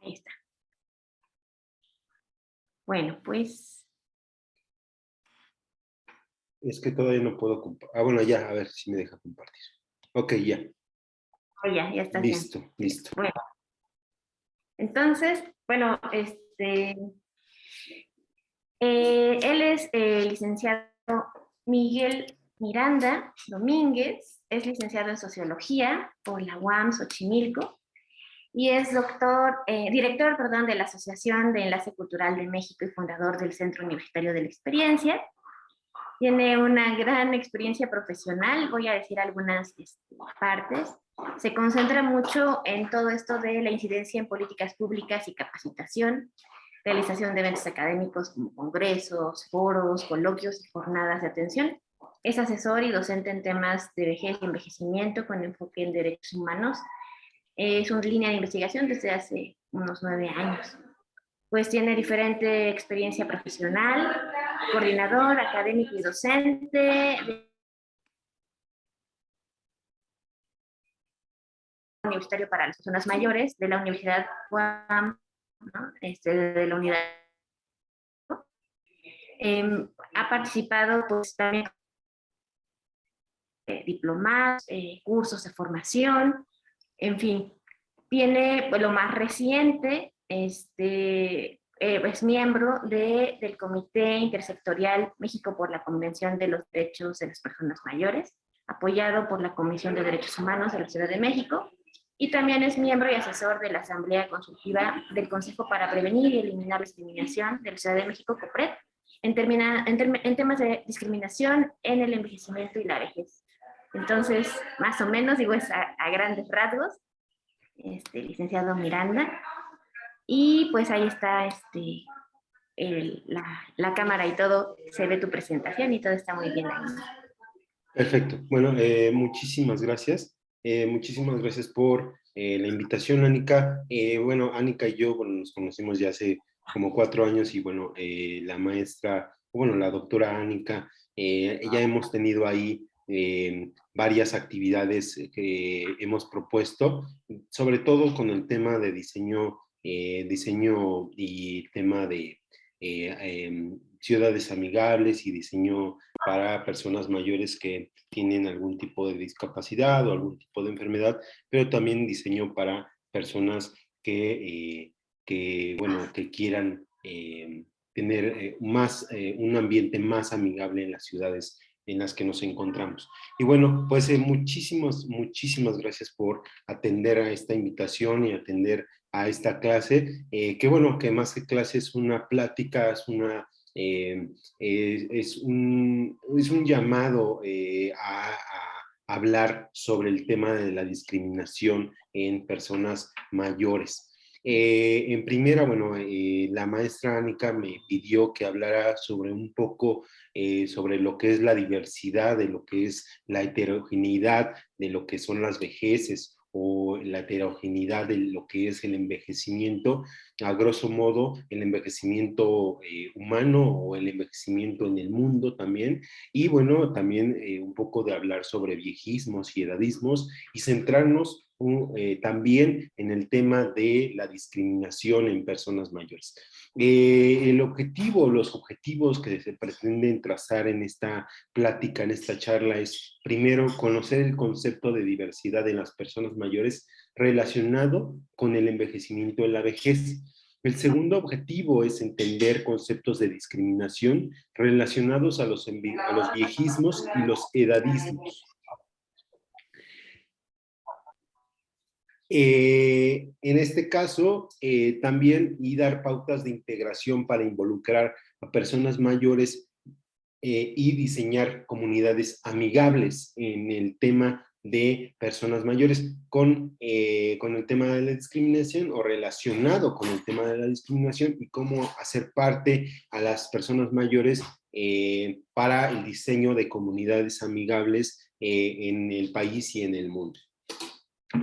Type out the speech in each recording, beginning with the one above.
Ahí está. Bueno, pues... Es que todavía no puedo compartir. Ah, bueno, ya, a ver si me deja compartir. Ok, ya. Oh, ya está bien. Listo, listo. Bueno, entonces, bueno, él es el licenciado Miguel Miranda Domínguez, es licenciado en Sociología por la UAM Xochimilco y es director, perdón, de la Asociación de Enlace Cultural de México y fundador del Centro Universitario de la Experiencia. Tiene una gran experiencia profesional, voy a decir algunas partes. Se concentra mucho en todo esto de la incidencia en políticas públicas y capacitación, realización de eventos académicos como congresos, foros, coloquios y jornadas de atención. Es asesor y docente en temas de vejez y envejecimiento con enfoque en derechos humanos. Es una línea de investigación desde hace unos 9 años. Pues tiene diferente experiencia profesional, coordinador, académico y docente, universitario para las personas mayores de la Universidad UAM, ¿no? De la unidad. Ha participado pues también diplomados, cursos de formación, en fin. Tiene pues, lo más reciente, es miembro del Comité Intersectorial México por la Convención de los Derechos de las Personas Mayores, apoyado por la Comisión de Derechos Humanos de la Ciudad de México, y también es miembro y asesor de la Asamblea Consultiva del Consejo para Prevenir y Eliminar la Discriminación de la Ciudad de México, COPRED, en temas de discriminación en el envejecimiento y la vejez. Entonces, más o menos, digo, es a grandes rasgos, licenciado Miranda. Y pues ahí está la cámara y todo, se ve tu presentación y todo está muy bien ahí. Perfecto. Bueno, muchísimas gracias. Muchísimas gracias por la invitación, Anika. Bueno, Anika y yo, bueno, nos conocimos ya hace como 4 años y bueno, la maestra, bueno, la doctora Anika, ya hemos tenido ahí varias actividades que hemos propuesto, sobre todo con el tema de diseño y tema de ciudades amigables y diseño para personas mayores que tienen algún tipo de discapacidad o algún tipo de enfermedad, pero también diseño para personas bueno, que quieran tener un ambiente más amigable en las ciudades en las que nos encontramos. Y bueno, pues muchísimas gracias por atender a esta invitación y atender a esta clase, que bueno, que más que clase es una plática, es un llamado a hablar sobre el tema de la discriminación en personas mayores. En primera, bueno, la maestra Anika me pidió que hablara sobre un poco sobre lo que es la diversidad, de lo que es la heterogeneidad, de lo que son las vejeces o la heterogeneidad de lo que es el envejecimiento, a grosso modo el envejecimiento humano o el envejecimiento en el mundo también, y bueno, también un poco de hablar sobre viejismos y edadismos y centrarnos también en el tema de la discriminación en personas mayores. Los objetivos que se pretenden trazar en esta plática, en esta charla, es primero conocer el concepto de diversidad en las personas mayores relacionado con el envejecimiento en la vejez. El segundo objetivo es entender conceptos de discriminación relacionados a los viejismos y los edadismos. En este caso, también y dar pautas de integración para involucrar a personas mayores y diseñar comunidades amigables en el tema de personas mayores con el tema de la discriminación o relacionado con el tema de la discriminación y cómo hacer parte a las personas mayores para el diseño de comunidades amigables en el país y en el mundo.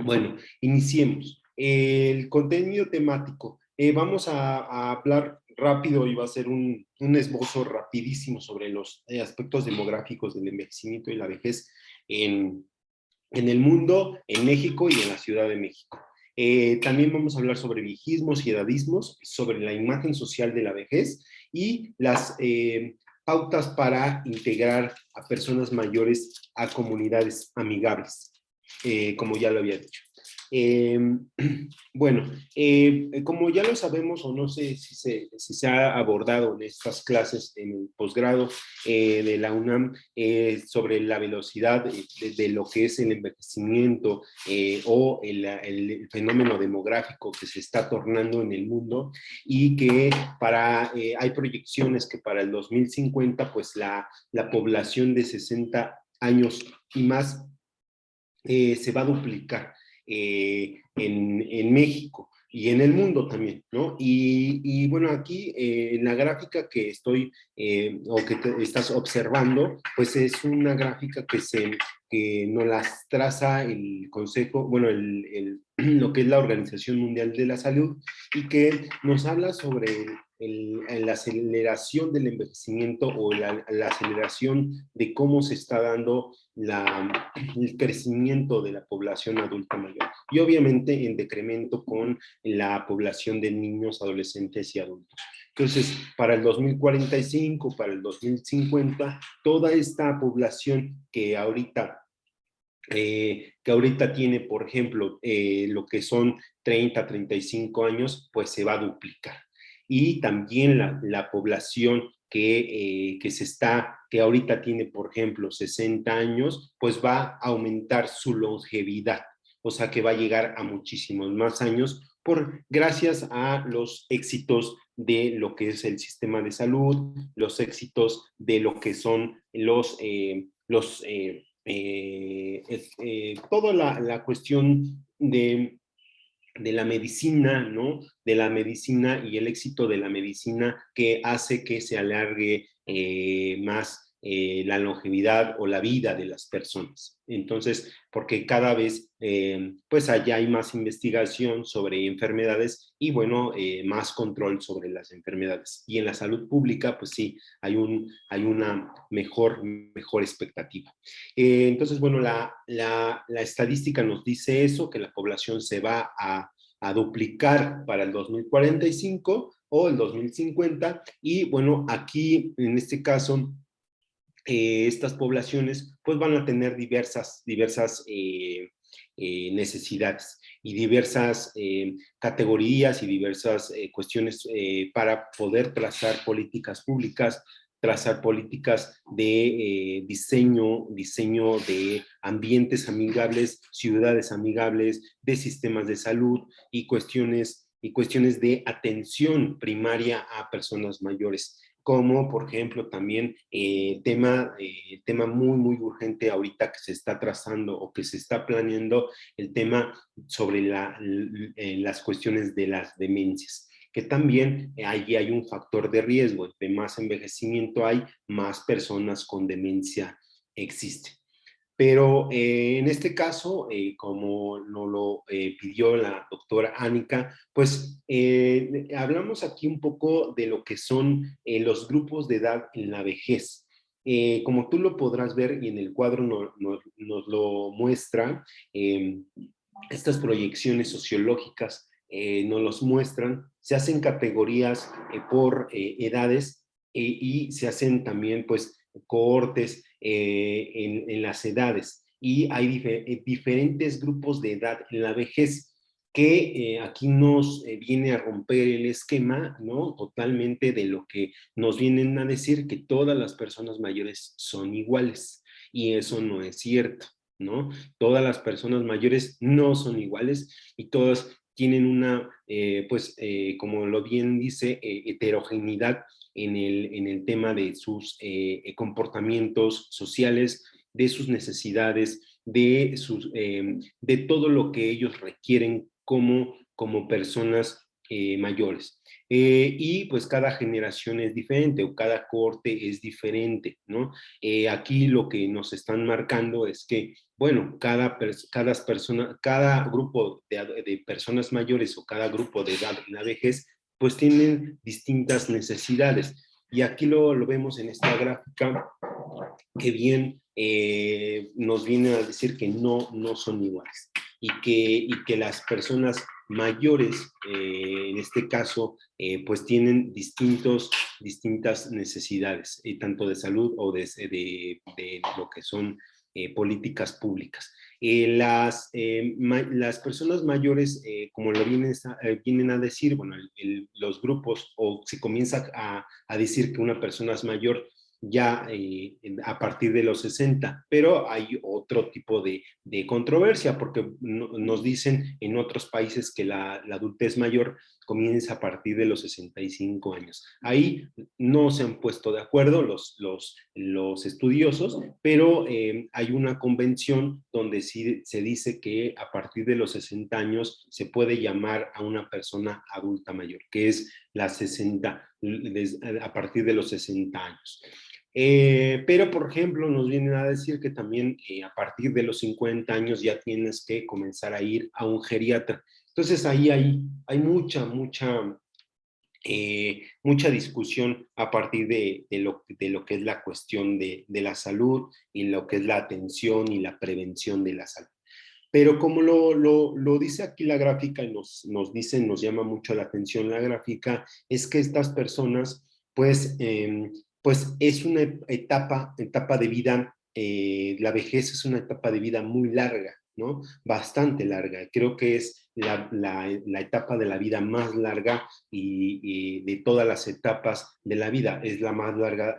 Bueno, iniciemos. El contenido temático. Vamos a hablar rápido y va a ser un esbozo rapidísimo sobre los aspectos demográficos del envejecimiento y la vejez en el mundo, en México y en la Ciudad de México. También vamos a hablar sobre viejismos y edadismos, sobre la imagen social de la vejez y las pautas para integrar a personas mayores a comunidades amigables, como ya lo había dicho. Eh, bueno, como ya lo sabemos, o no sé si se ha abordado en estas clases en el posgrado de la UNAM sobre la velocidad de lo que es el envejecimiento o el fenómeno demográfico que se está tornando en el mundo, y que hay proyecciones que para el 2050 pues la población de 60 años y más se va a duplicar en México y en el mundo también, ¿no? Y bueno, aquí en la gráfica que estoy, o que estás observando, pues es una gráfica que nos las traza el Consejo, bueno, lo que es la Organización Mundial de la Salud, y que nos habla sobre la aceleración del envejecimiento o la aceleración de cómo se está dando el crecimiento de la población adulta mayor, y obviamente en decremento con la población de niños, adolescentes y adultos. Entonces, para el 2045, para el 2050, toda esta población que ahorita tiene, por ejemplo, lo que son 30, 35 años, pues se va a duplicar. Y también la población que ahorita tiene, por ejemplo, 60 años, pues va a aumentar su longevidad. O sea que va a llegar a muchísimos más años gracias a los éxitos de lo que es el sistema de salud, los éxitos de lo que son toda la cuestión de la medicina, ¿no? De la medicina y el éxito de la medicina que hace que se alargue más la longevidad o la vida de las personas. Entonces, porque cada vez pues allá hay más investigación sobre enfermedades y bueno, más control sobre las enfermedades. Y en la salud pública, pues sí, hay una mejor expectativa. Entonces, bueno, la estadística nos dice eso, que la población se va a duplicar para el 2045 o el 2050, y bueno, aquí en este caso, estas poblaciones pues van a tener diversas necesidades y diversas categorías y diversas cuestiones para poder trazar políticas de diseño de ambientes amigables, ciudades amigables, de sistemas de salud y cuestiones de atención primaria a personas mayores, como por ejemplo también tema muy urgente ahorita que se está trazando o que se está planeando, el tema sobre las cuestiones de las demencias, que también allí hay un factor de riesgo. Entre más envejecimiento hay, más personas con demencia existen. Pero en este caso, como nos lo pidió la doctora Ánica, pues hablamos aquí un poco de lo que son los grupos de edad en la vejez. Como tú lo podrás ver y en el cuadro nos lo muestra, estas proyecciones sociológicas nos los muestran, se hacen categorías por edades y se hacen también pues cohortes en las edades, y hay diferentes grupos de edad en la vejez, que aquí nos viene a romper el esquema, ¿no? Totalmente de lo que nos vienen a decir, que todas las personas mayores son iguales, y eso no es cierto, ¿no? Todas las personas mayores no son iguales y todas tienen una, pues, como lo bien dice, heterogeneidad en el tema de sus comportamientos sociales, de sus necesidades, de todo lo que ellos requieren como personas mayores. Y pues cada generación es diferente o cada corte es diferente, ¿no? Aquí lo que nos están marcando es que, bueno, cada grupo de personas mayores o cada grupo de edad en la vejez, pues tienen distintas necesidades. Y aquí lo vemos en esta gráfica, que bien nos viene a decir que no son iguales. y que las personas mayores, en este caso, pues tienen distintas necesidades, tanto de salud o de lo que son políticas públicas. Las personas mayores, como lo vienen a decir, bueno, los grupos, o se comienza a decir que una persona es mayor ya a partir de los 60, pero hay otro tipo de controversia, porque nos dicen en otros países que la adultez mayor comienza a partir de los 65 años. Ahí no se han puesto de acuerdo los estudiosos, pero hay una convención donde sí se dice que a partir de los 60 años se puede llamar a una persona adulta mayor, que es la 60, a partir de los 60 años. Pero, por ejemplo, nos vienen a decir que también a partir de los 50 años ya tienes que comenzar a ir a un geriatra. Entonces ahí hay mucha discusión a partir de lo que es la cuestión de la salud y lo que es la atención y la prevención de la salud. Pero como lo dice aquí la gráfica y nos llama mucho la atención la gráfica, es que estas personas, pues es una etapa de vida, la vejez es una etapa de vida muy larga, ¿no? Bastante larga. Creo que es la etapa de la vida más larga y de todas las etapas de la vida. Es la más larga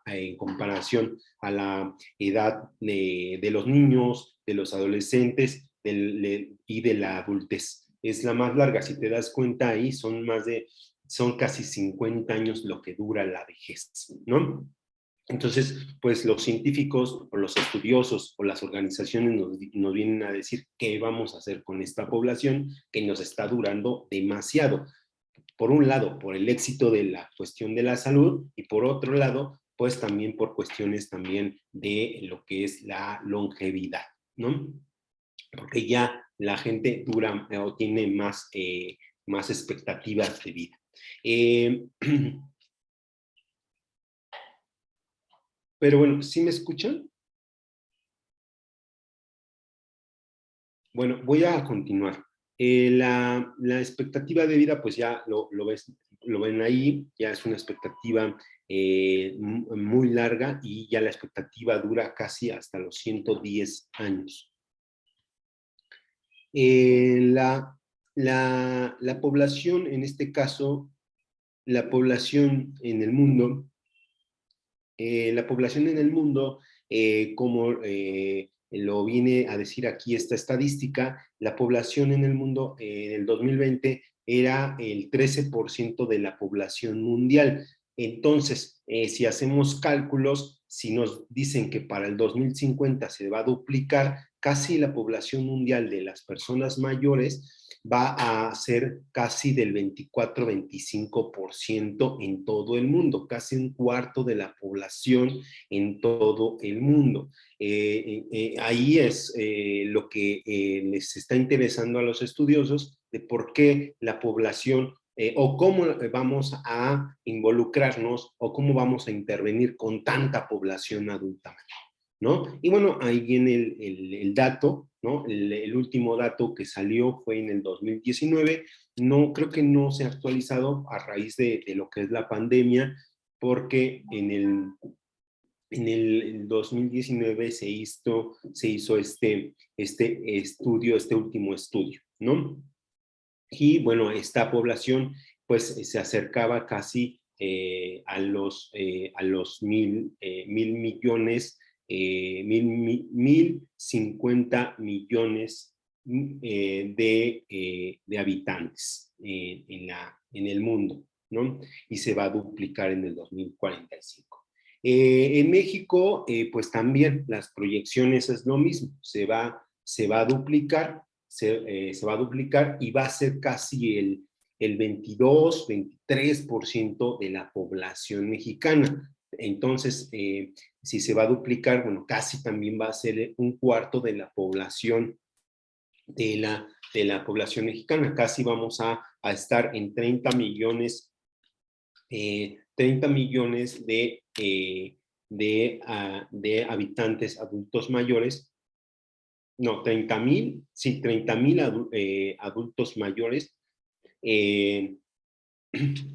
en comparación a la edad de los niños, de los adolescentes y de la adultez. Es la más larga, si te das cuenta ahí, son casi 50 años lo que dura la vejez, ¿no? Entonces, pues los científicos o los estudiosos o las organizaciones nos vienen a decir qué vamos a hacer con esta población que nos está durando demasiado. Por un lado, por el éxito de la cuestión de la salud y por otro lado, pues también por cuestiones también de lo que es la longevidad, ¿no? Porque ya la gente dura o tiene más expectativas de vida. Pero bueno, ¿sí me escuchan? Bueno, voy a continuar. La expectativa de vida, pues ya lo ven ahí, ya es una expectativa muy larga y ya la expectativa dura casi hasta los 110 años. La población, en este caso, la población en el mundo, como lo viene a decir aquí esta estadística, la población en el mundo en el 2020 era el 13% de la población mundial. Entonces, si hacemos cálculos, si nos dicen que para el 2050 se va a duplicar, casi la población mundial de las personas mayores va a ser casi del 24-25% en todo el mundo, casi un cuarto de la población en todo el mundo. Ahí es lo que les está interesando a los estudiosos de por qué la población o cómo vamos a involucrarnos o cómo vamos a intervenir con tanta población adulta, ¿no? Y bueno, ahí viene el dato, ¿no? El último dato que salió fue en el 2019. No, creo que no se ha actualizado a raíz de lo que es la pandemia, porque en el 2019 se hizo este estudio, este último estudio, ¿no? Y bueno, esta población pues se acercaba casi a los mil millones, 1,050 millones de habitantes en el mundo, ¿no? Y se va a duplicar en el 2045. En México, pues también las proyecciones es lo mismo, se va a duplicar, se va a duplicar y va a ser casi el 22-23% de la población mexicana. Entonces, si se va a duplicar, bueno, casi también va a ser un cuarto de la población de la población mexicana. Casi vamos a estar en 30 millones, 30 millones de habitantes adultos mayores no, 30,000, sí, 30,000 adultos mayores, eh,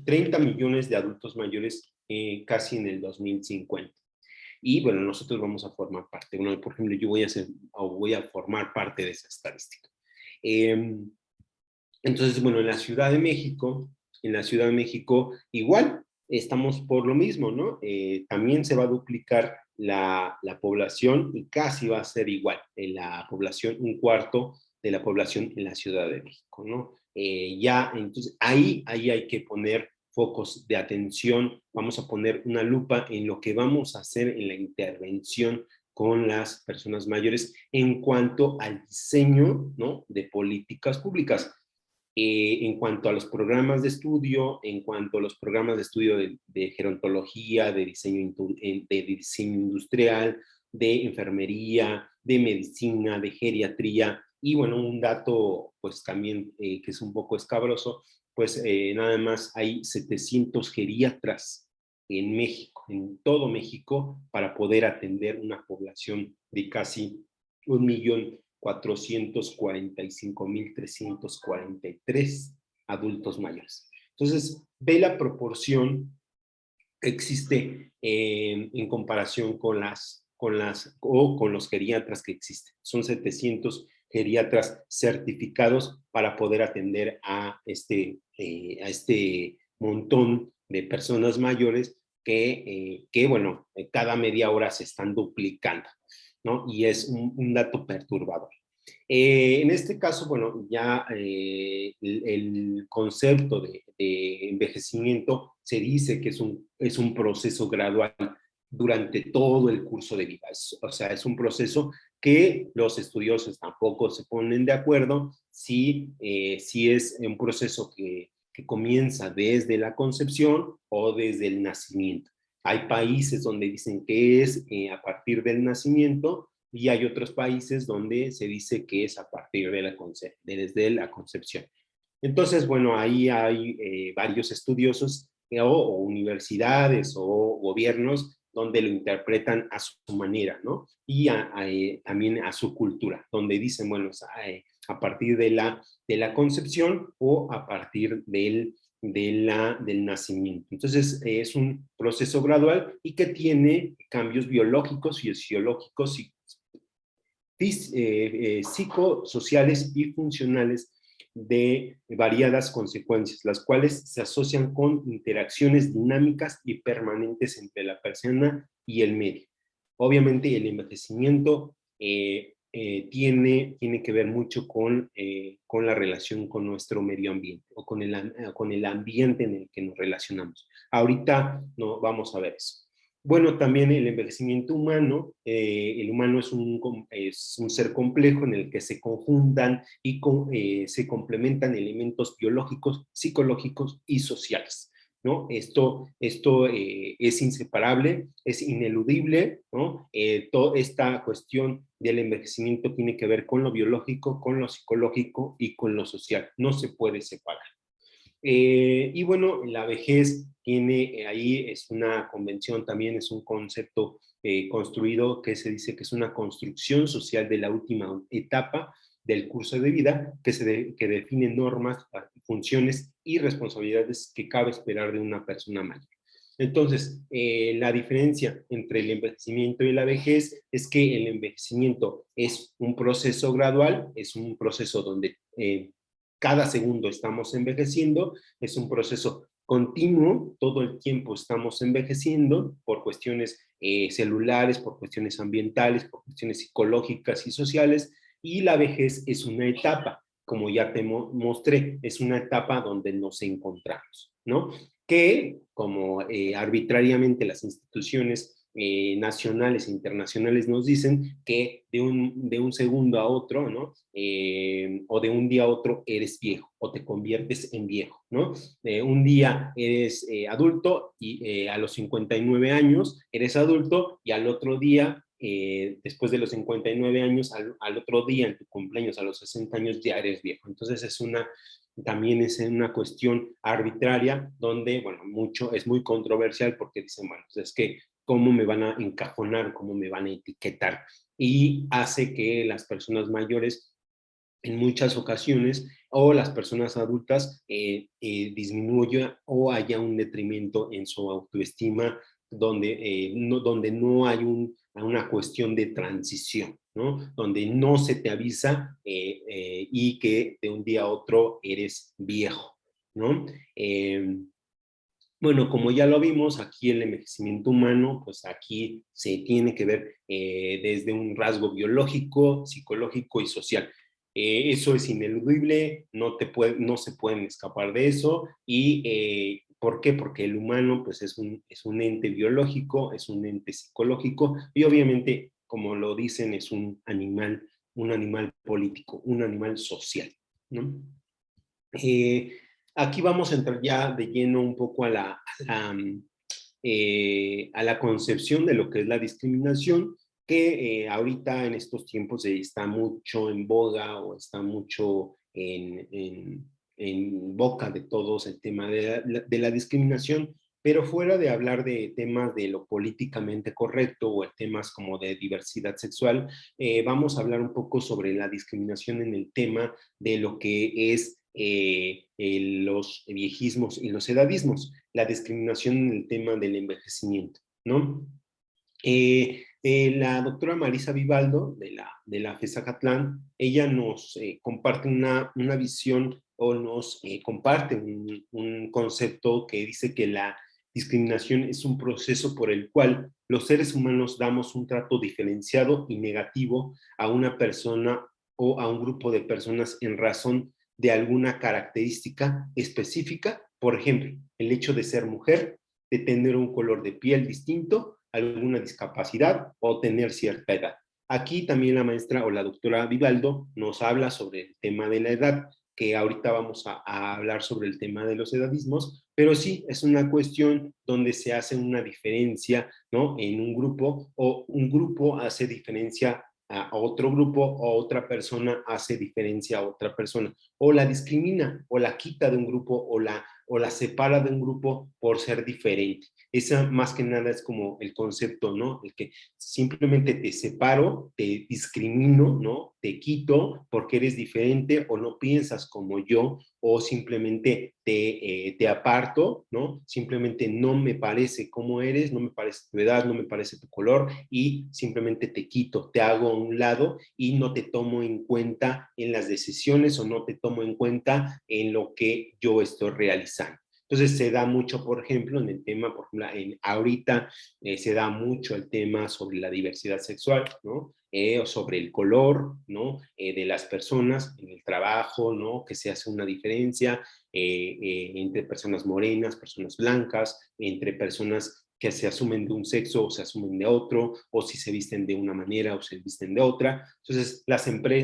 30 millones de adultos mayores casi en el 2050. Y bueno, nosotros vamos a formar parte. Bueno, por ejemplo, yo voy a ser o voy a formar parte de esa estadística. Eh, entonces, bueno, en la Ciudad de México igual estamos por lo mismo, ¿no? También se va a duplicar la población y casi va a ser igual en la población, un cuarto de la población en la Ciudad de México, ¿no? Ya, entonces, ahí hay que poner focos de atención, vamos a poner una lupa en lo que vamos a hacer en la intervención con las personas mayores en cuanto al diseño, ¿no?, de políticas públicas. En cuanto a los programas de estudio, en cuanto a los programas de estudio de gerontología, de diseño industrial, de enfermería, de medicina, de geriatría, y bueno, un dato pues también que es un poco escabroso, pues nada más hay 700 geriatras en México, en todo México, para poder atender una población de casi 1.445.343 adultos mayores. Entonces, ve la proporción que existe en comparación con los geriatras que existen. Son 700 geriatras certificados para poder atender a este montón de personas mayores que bueno, cada media hora se están duplicando, ¿no? Y es un dato perturbador. En este caso, bueno, ya el concepto de envejecimiento se dice que es un proceso gradual durante todo el curso de vida. O sea, es un proceso que los estudiosos tampoco se ponen de acuerdo si es un proceso que comienza desde la concepción o desde el nacimiento. Hay países donde dicen que es a partir del nacimiento, y hay otros países donde se dice que es a partir de desde la concepción. Entonces, bueno, ahí hay varios estudiosos o universidades o gobiernos donde lo interpretan a su manera, ¿no? Y también a su cultura, donde dicen, bueno, a partir de la concepción o a partir del nacimiento. Entonces, es un proceso gradual y que tiene cambios biológicos, fisiológicos y psicosociales y funcionales de variadas consecuencias, las cuales se asocian con interacciones dinámicas y permanentes entre la persona y el medio. Obviamente el envejecimiento tiene que ver mucho con la relación con nuestro medio ambiente o con el ambiente en el que nos relacionamos. Ahorita no vamos a ver eso. Bueno, también el envejecimiento humano, el humano es un ser complejo en el que se conjuntan y se complementan elementos biológicos, psicológicos y sociales, ¿no? Esto es inseparable, es ineludible, ¿no? Toda esta cuestión del envejecimiento tiene que ver con lo biológico, con lo psicológico y con lo social. No se puede separar. Y bueno, la vejez tiene ahí, es una convención también, es un concepto construido que se dice que es una construcción social de la última etapa del curso de vida que define normas, funciones y responsabilidades que cabe esperar de una persona mayor. Entonces, la diferencia entre el envejecimiento y la vejez es que el envejecimiento es un proceso gradual, es un proceso donde cada segundo estamos envejeciendo, es un proceso continuo, todo el tiempo estamos envejeciendo por cuestiones celulares, por cuestiones ambientales, por cuestiones psicológicas y sociales, y la vejez es una etapa, como ya te mostré, es una etapa donde nos encontramos, ¿no? Que como arbitrariamente las instituciones nacionales e internacionales nos dicen que de un segundo a otro, ¿no? O de un día a otro eres viejo o te conviertes en viejo, ¿no? Un día eres adulto y a los 59 años eres adulto y al otro día, después de los 59 años, al otro día en tu cumpleaños, a los 60 años, ya eres viejo. Entonces también es una cuestión arbitraria donde, bueno, es muy controversial porque dicen, bueno, pues es que cómo me van a encajonar, cómo me van a etiquetar y hace que las personas mayores en muchas ocasiones o las personas adultas disminuya o haya un detrimento en su autoestima donde no hay una cuestión de transición, ¿no? Donde no se te avisa y que de un día a otro eres viejo, ¿no? Bueno, como ya lo vimos, aquí el envejecimiento humano, pues aquí se tiene que ver desde un rasgo biológico, psicológico y social. Eso es ineludible, no se pueden escapar de eso. ¿Y por qué? Porque el humano pues es un ente biológico, es un ente psicológico y obviamente, como lo dicen, es un animal político, un animal social, ¿no? Eh, Aquí vamos a entrar ya de lleno un poco a la concepción de lo que es la discriminación, que ahorita en estos tiempos está mucho en boga o está mucho en boca de todos el tema de la discriminación, pero fuera de hablar de temas de lo políticamente correcto o temas como de diversidad sexual, vamos a hablar un poco sobre la discriminación en el tema de lo que es los viejismos y los edadismos, la discriminación en el tema del envejecimiento, ¿no? La doctora Marisa Vivaldo de la FESACatlán, ella nos comparte una visión o nos comparte un concepto que dice que la discriminación es un proceso por el cual los seres humanos damos un trato diferenciado y negativo a una persona o a un grupo de personas en razón de alguna característica específica, por ejemplo, el hecho de ser mujer, de tener un color de piel distinto, alguna discapacidad o tener cierta edad. Aquí también la maestra o la doctora Vivaldo nos habla sobre el tema de la edad, que ahorita vamos a hablar sobre el tema de los edadismos, pero sí es una cuestión donde se hace una diferencia, ¿no? En un grupo o un grupo hace diferencia a otro grupo o otra persona hace diferencia a otra persona o la discrimina o la quita de un grupo o la separa de un grupo por ser diferente. Esa más que nada es como el concepto, ¿no? El que simplemente te separo, te discrimino, ¿no? Te quito porque eres diferente o no piensas como yo o simplemente te aparto, ¿no? Simplemente no me parece cómo eres, no me parece tu edad, no me parece tu color y simplemente te quito, te hago a un lado y no te tomo en cuenta en las decisiones o no te tomo en cuenta en lo que yo estoy realizando. Entonces se da mucho, por ejemplo, en el tema, por ejemplo, ahorita se da mucho el tema sobre la diversidad sexual, ¿no? O sobre el color, ¿no? De las personas en el trabajo, ¿no? Que se hace una diferencia entre personas morenas, personas blancas, entre personas que se asumen de un sexo o se asumen de otro, o si se visten de una manera o se visten de otra. Entonces,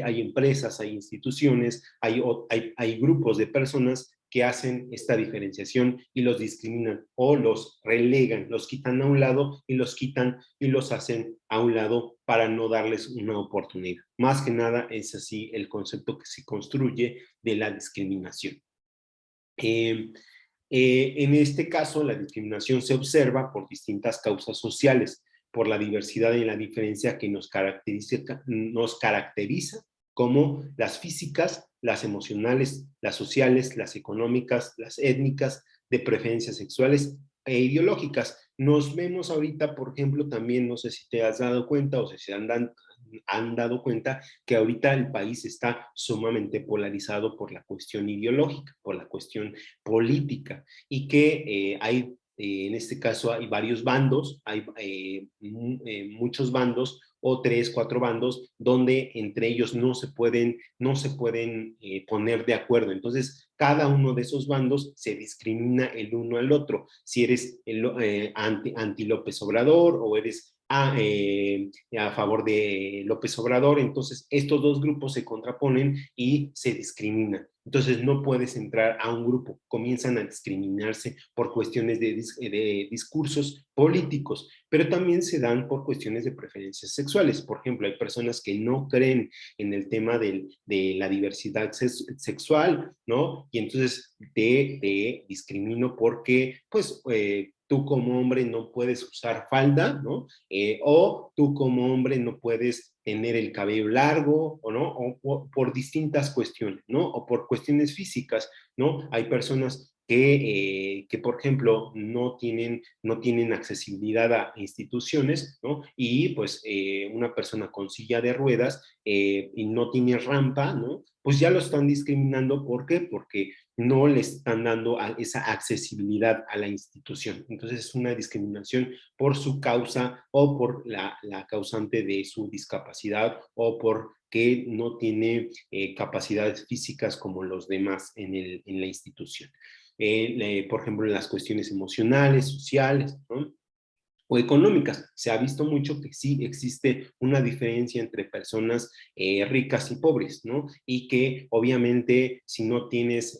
hay empresas, hay instituciones, hay grupos de personas que hacen esta diferenciación y los discriminan o los relegan, los quitan a un lado y los quitan y los hacen a un lado para no darles una oportunidad. Más que nada es así el concepto que se construye de la discriminación. Eh, en este caso, la discriminación se observa por distintas causas sociales, por la diversidad y la diferencia que nos caracteriza como las físicas, las emocionales, las sociales, las económicas, las étnicas, de preferencias sexuales e ideológicas. Nos vemos ahorita, por ejemplo, también, no sé si te has dado cuenta o si se han dado cuenta que ahorita el país está sumamente polarizado por la cuestión ideológica, por la cuestión política y que en este caso hay varios bandos, hay muchos bandos o tres, cuatro bandos donde entre ellos no se pueden poner de acuerdo. Entonces, cada uno de esos bandos se discrimina el uno al otro. Si eres anti López Obrador o eres a favor de López Obrador, entonces estos dos grupos se contraponen y se discriminan. Entonces no puedes entrar a un grupo, comienzan a discriminarse por cuestiones de discursos políticos, pero también se dan por cuestiones de preferencias sexuales. Por ejemplo, hay personas que no creen en el tema de la diversidad sexual, ¿no? Y entonces te discrimino porque, pues, tú como hombre no puedes usar falda, ¿no? O tú como hombre no puedes tener el cabello largo, ¿o no? O por distintas cuestiones, ¿no? O por cuestiones físicas, ¿no? Hay personas que por ejemplo, no tienen accesibilidad a instituciones, ¿no? Y pues una persona con silla de ruedas y no tiene rampa, ¿no? Pues ya lo están discriminando. ¿Por qué? Porque no le están dando esa accesibilidad a la institución. Entonces es una discriminación por su causa o por la causante de su discapacidad o por que no tiene capacidades físicas como los demás en la institución. Por ejemplo, en las cuestiones emocionales, sociales, ¿no? O económicas. Se ha visto mucho que sí existe una diferencia entre personas ricas y pobres, ¿no? Y que obviamente si no tienes,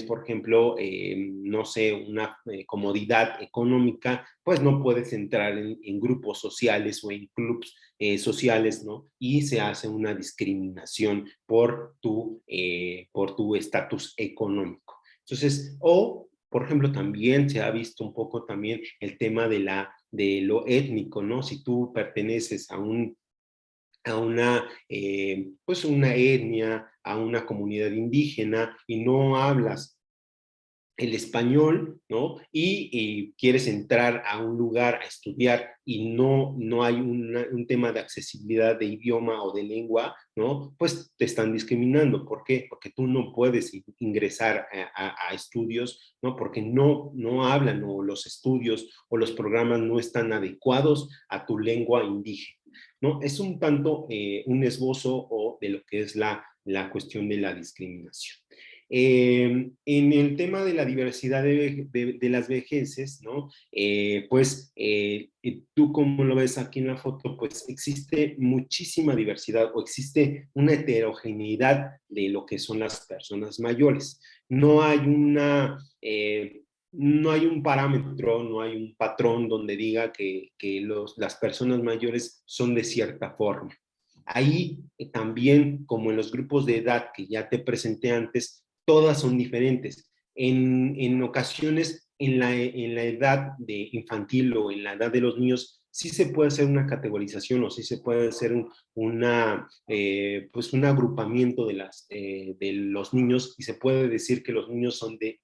por ejemplo, no sé, una comodidad económica, pues no puedes entrar en grupos sociales o en clubs sociales, ¿no? Y se hace una discriminación por tu estatus económico. Entonces, o por ejemplo, también se ha visto un poco también el tema de lo étnico, ¿no? Si tú perteneces a una, pues una etnia, a una comunidad indígena y no hablas el español, ¿no? Y quieres entrar a un lugar a estudiar y no hay un tema de accesibilidad de idioma o de lengua, ¿no? Pues te están discriminando. ¿Por qué? Porque tú no puedes ingresar a estudios, ¿no? Porque no hablan o los estudios o los programas no están adecuados a tu lengua indígena, ¿no? Es un tanto un esbozo o de lo que es la cuestión de la discriminación. En el tema de la diversidad de las vejeces, ¿no? Tú como lo ves aquí en la foto, pues existe muchísima diversidad o existe una heterogeneidad de lo que son las personas mayores. No hay no hay un parámetro, no hay un patrón donde diga que las personas mayores son de cierta forma. Ahí también, como en los grupos de edad que ya te presenté antes, todas son diferentes. En ocasiones, en la edad de infantil o en la edad de los niños, sí se puede hacer una categorización o sí se puede hacer pues un agrupamiento de los niños y se puede decir que los niños son de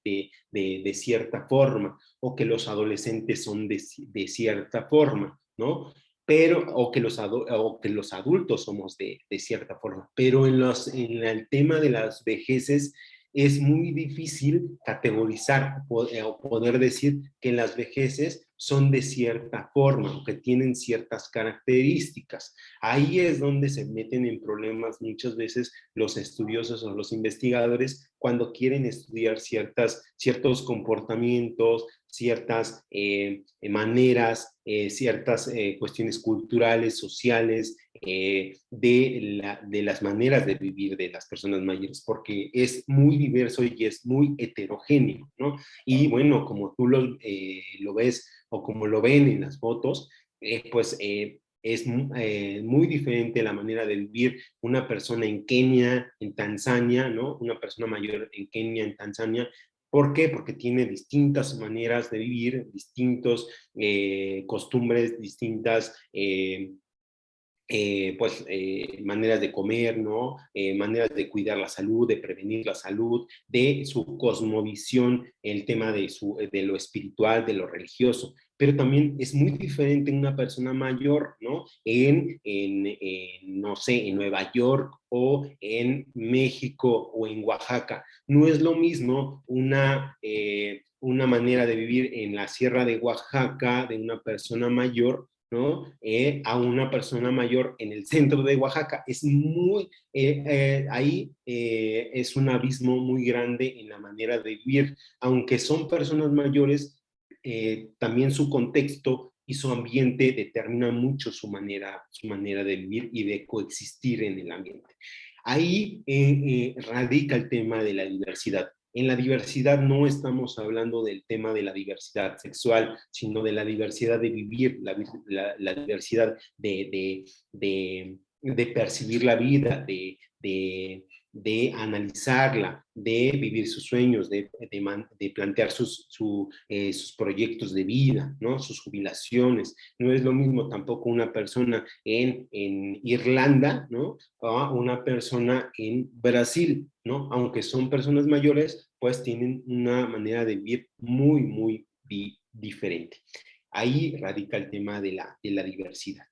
cierta forma o que los adolescentes son de cierta forma, ¿no? Pero, o que los adultos somos de cierta forma, pero en el tema de las vejeces es muy difícil categorizar o poder decir que las vejeces son de cierta forma o que tienen ciertas características. Ahí es donde se meten en problemas muchas veces los estudiosos o los investigadores cuando quieren estudiar ciertos comportamientos, ciertas maneras, ciertas cuestiones culturales, sociales, de las maneras de vivir de las personas mayores, porque es muy diverso y es muy heterogéneo, ¿no? Y bueno, como tú lo ves o como lo ven en las fotos, pues es muy diferente la manera de vivir una persona en Kenia, en Tanzania, ¿no? Una persona mayor en Kenia, en Tanzania. ¿Por qué? Porque tiene distintas maneras de vivir, distintos costumbres, distintas maneras de comer, ¿no? Maneras de cuidar la salud, de prevenir la salud, de su cosmovisión, el tema de lo espiritual, de lo religioso. Pero también es muy diferente en una persona mayor, ¿no? No sé, en Nueva York o en México o en Oaxaca. No es lo mismo una manera de vivir en la Sierra de Oaxaca de una persona mayor, ¿no? A una persona mayor en el centro de Oaxaca. Ahí es un abismo muy grande en la manera de vivir. Aunque son personas mayores, también su contexto y su ambiente determina mucho su manera de vivir y de coexistir en el ambiente. Ahí radica el tema de la diversidad. En la diversidad no estamos hablando del tema de la diversidad sexual, sino de la diversidad de vivir, la diversidad de percibir la vida, de analizarla, de vivir sus sueños, de plantear sus proyectos de vida, ¿no? Sus jubilaciones. No es lo mismo tampoco una persona en Irlanda, ¿no? A una persona en Brasil, ¿no? Aunque son personas mayores, pues tienen una manera de vivir muy, muy diferente. Ahí radica el tema de la diversidad.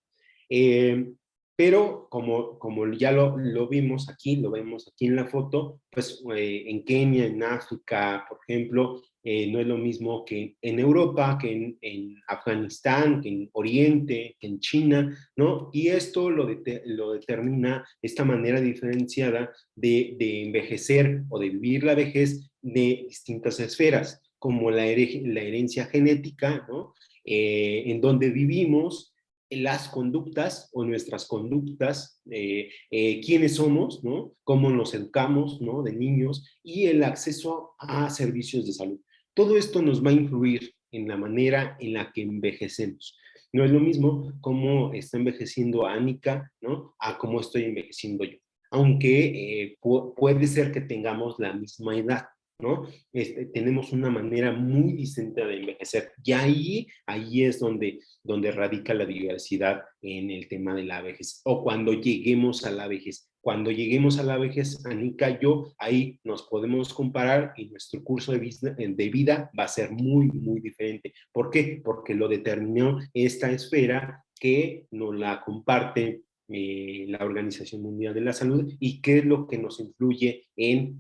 Eh, pero como ya lo vimos aquí, lo vemos aquí en la foto, pues en Kenia, en África, por ejemplo, no es lo mismo que en Europa, que en Afganistán, que en Oriente, que en China, ¿no? Y esto lo determina esta manera diferenciada de envejecer o de vivir la vejez de distintas esferas, como la herencia genética, ¿no? En donde vivimos, las conductas o nuestras conductas, quiénes somos, ¿no? Cómo nos educamos, ¿no? De niños, y el acceso a servicios de salud. Todo esto nos va a influir en la manera en la que envejecemos. No es lo mismo cómo está envejeciendo Anika, ¿no? A cómo estoy envejeciendo yo. Aunque puede ser que tengamos la misma edad, ¿no? Tenemos una manera muy distinta de envejecer. Y ahí es donde radica la diversidad en el tema de la vejez, o cuando lleguemos a la vejez. Cuando lleguemos a la vejez, Anika y yo, ahí nos podemos comparar y nuestro curso de vida va a ser muy, muy diferente. ¿Por qué? Porque lo determinó esta esfera que nos la comparte la Organización Mundial de la Salud, y qué es lo que nos influye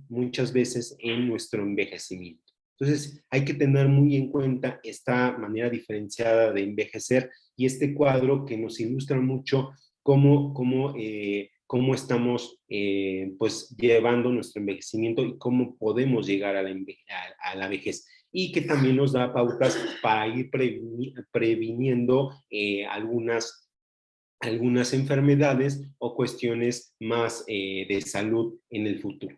muchas veces en nuestro envejecimiento. Entonces, hay que tener muy en cuenta esta manera diferenciada de envejecer y este cuadro que nos ilustra mucho cómo estamos pues llevando nuestro envejecimiento y cómo podemos llegar a la vejez, y que también nos da pautas para ir previniendo algunas enfermedades o cuestiones más de salud en el futuro.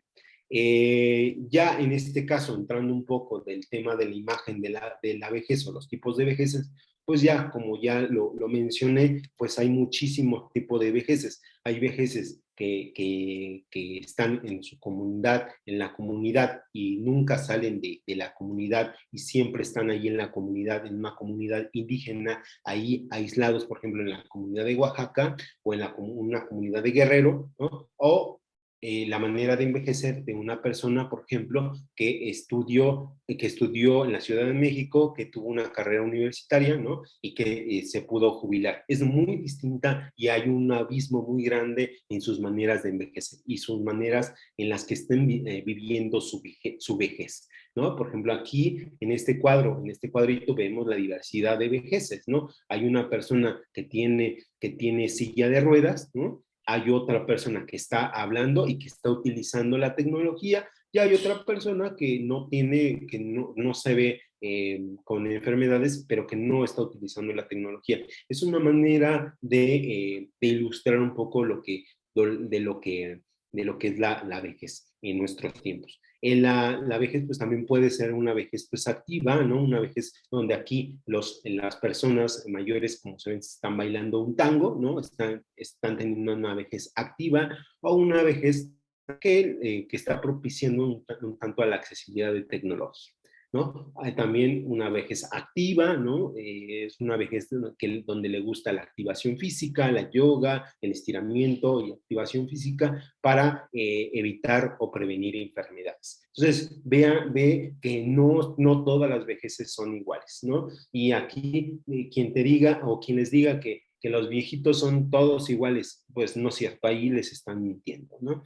Ya en este caso, entrando un poco del tema de la imagen de la vejez o los tipos de vejeces, pues ya, como ya lo mencioné, pues hay muchísimos tipos de vejeces. Hay vejeces que están en su comunidad, en la comunidad, y nunca salen de la comunidad y siempre están ahí en la comunidad, en una comunidad indígena, ahí aislados, por ejemplo, en la comunidad de Oaxaca o en una comunidad de Guerrero, ¿no? O la manera de envejecer de una persona, por ejemplo, que estudió en la Ciudad de México, que tuvo una carrera universitaria, ¿no? Y que se pudo jubilar. Es muy distinta y hay un abismo muy grande en sus maneras de envejecer y sus maneras en las que estén viviendo su vejez, ¿no? Por ejemplo, aquí en este cuadrito vemos la diversidad de vejeces, ¿no? Hay una persona que tiene silla de ruedas, ¿no? Hay otra persona que está hablando y que está utilizando la tecnología, y hay otra persona que no se ve con enfermedades, pero que no está utilizando la tecnología. Es una manera de ilustrar un poco de lo que, de lo que es la vejez en nuestros tiempos. La vejez pues también puede ser una vejez pues activa, ¿no? Una vejez donde aquí las personas mayores, como se ven, están bailando un tango, ¿no? Están teniendo una vejez activa, o una vejez que está propiciando un tanto a la accesibilidad de tecnología, ¿no? Hay también una vejez activa, ¿no? Es una vejez donde le gusta la activación física, la yoga, el estiramiento y activación física para evitar o prevenir enfermedades. Entonces, ve que no todas las vejeces son iguales, ¿no? Y aquí, quien te diga o quien les diga que los viejitos son todos iguales, pues no es cierto, ahí les están mintiendo, ¿no?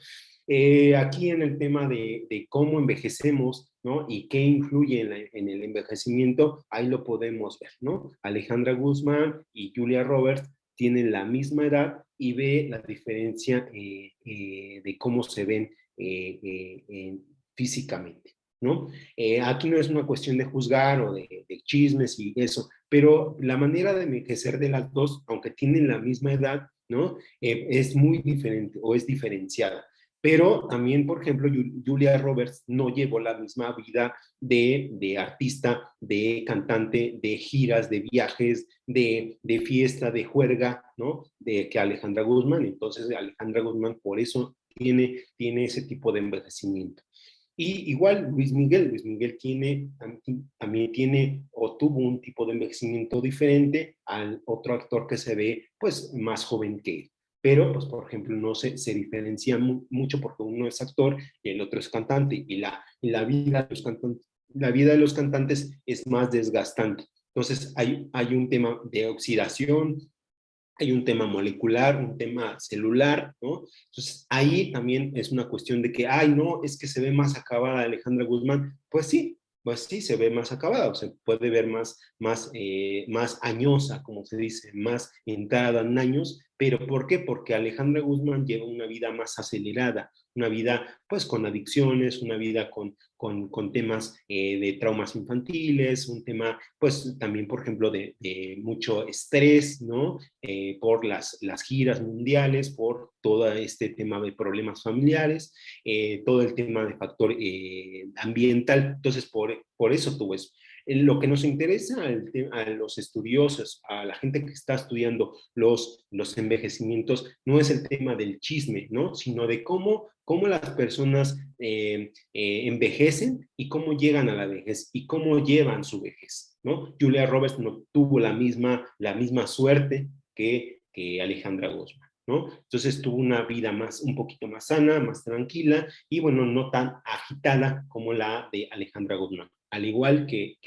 Aquí en el tema de cómo envejecemos, ¿no? Y qué influye en el envejecimiento, ahí lo podemos ver, ¿no? Alejandra Guzmán y Julia Roberts tienen la misma edad, y ve la diferencia de cómo se ven físicamente, ¿no? Aquí no es una cuestión de juzgar o de chismes y eso, pero la manera de envejecer de las dos, aunque tienen la misma edad, ¿no? Es muy diferente o es diferenciada. Pero también, por ejemplo, Julia Roberts no llevó la misma vida de artista, de cantante, de giras, de viajes, de fiesta, de juerga, ¿no? Que Alejandra Guzmán. Entonces, Alejandra Guzmán por eso tiene ese tipo de envejecimiento. Y igual Luis Miguel también tiene o tuvo un tipo de envejecimiento diferente al otro actor que se ve pues más joven que él. Pero, pues, por ejemplo, no se diferencia mucho porque uno es actor y el otro es cantante, y la vida de los cantantes es más desgastante. Entonces, hay un tema de oxidación, hay un tema molecular, un tema celular, ¿no? Entonces, ahí también es una cuestión de que, ay, no, es que se ve más acabada Alejandra Guzmán. Pues sí, se ve más acabada, o se puede ver más añosa, como se dice, más entrada en años, pero ¿por qué? Porque Alejandra Guzmán lleva una vida más acelerada, una vida pues con adicciones, una vida con temas de traumas infantiles, un tema pues también, por ejemplo, de mucho estrés, ¿no? Por las giras mundiales, por todo este tema de problemas familiares, todo el tema de factor ambiental. Entonces, por eso tuvo eso. Lo que nos interesa a los estudiosos, a la gente que está estudiando los envejecimientos, no es el tema del chisme, ¿no? Sino de cómo las personas envejecen y cómo llegan a la vejez y cómo llevan su vejez, ¿no? Julia Roberts no tuvo la misma suerte que Alejandra Guzmán, ¿no? Entonces tuvo una vida un poquito más sana, más tranquila y, bueno, no tan agitada como la de Alejandra Guzmán. Al igual que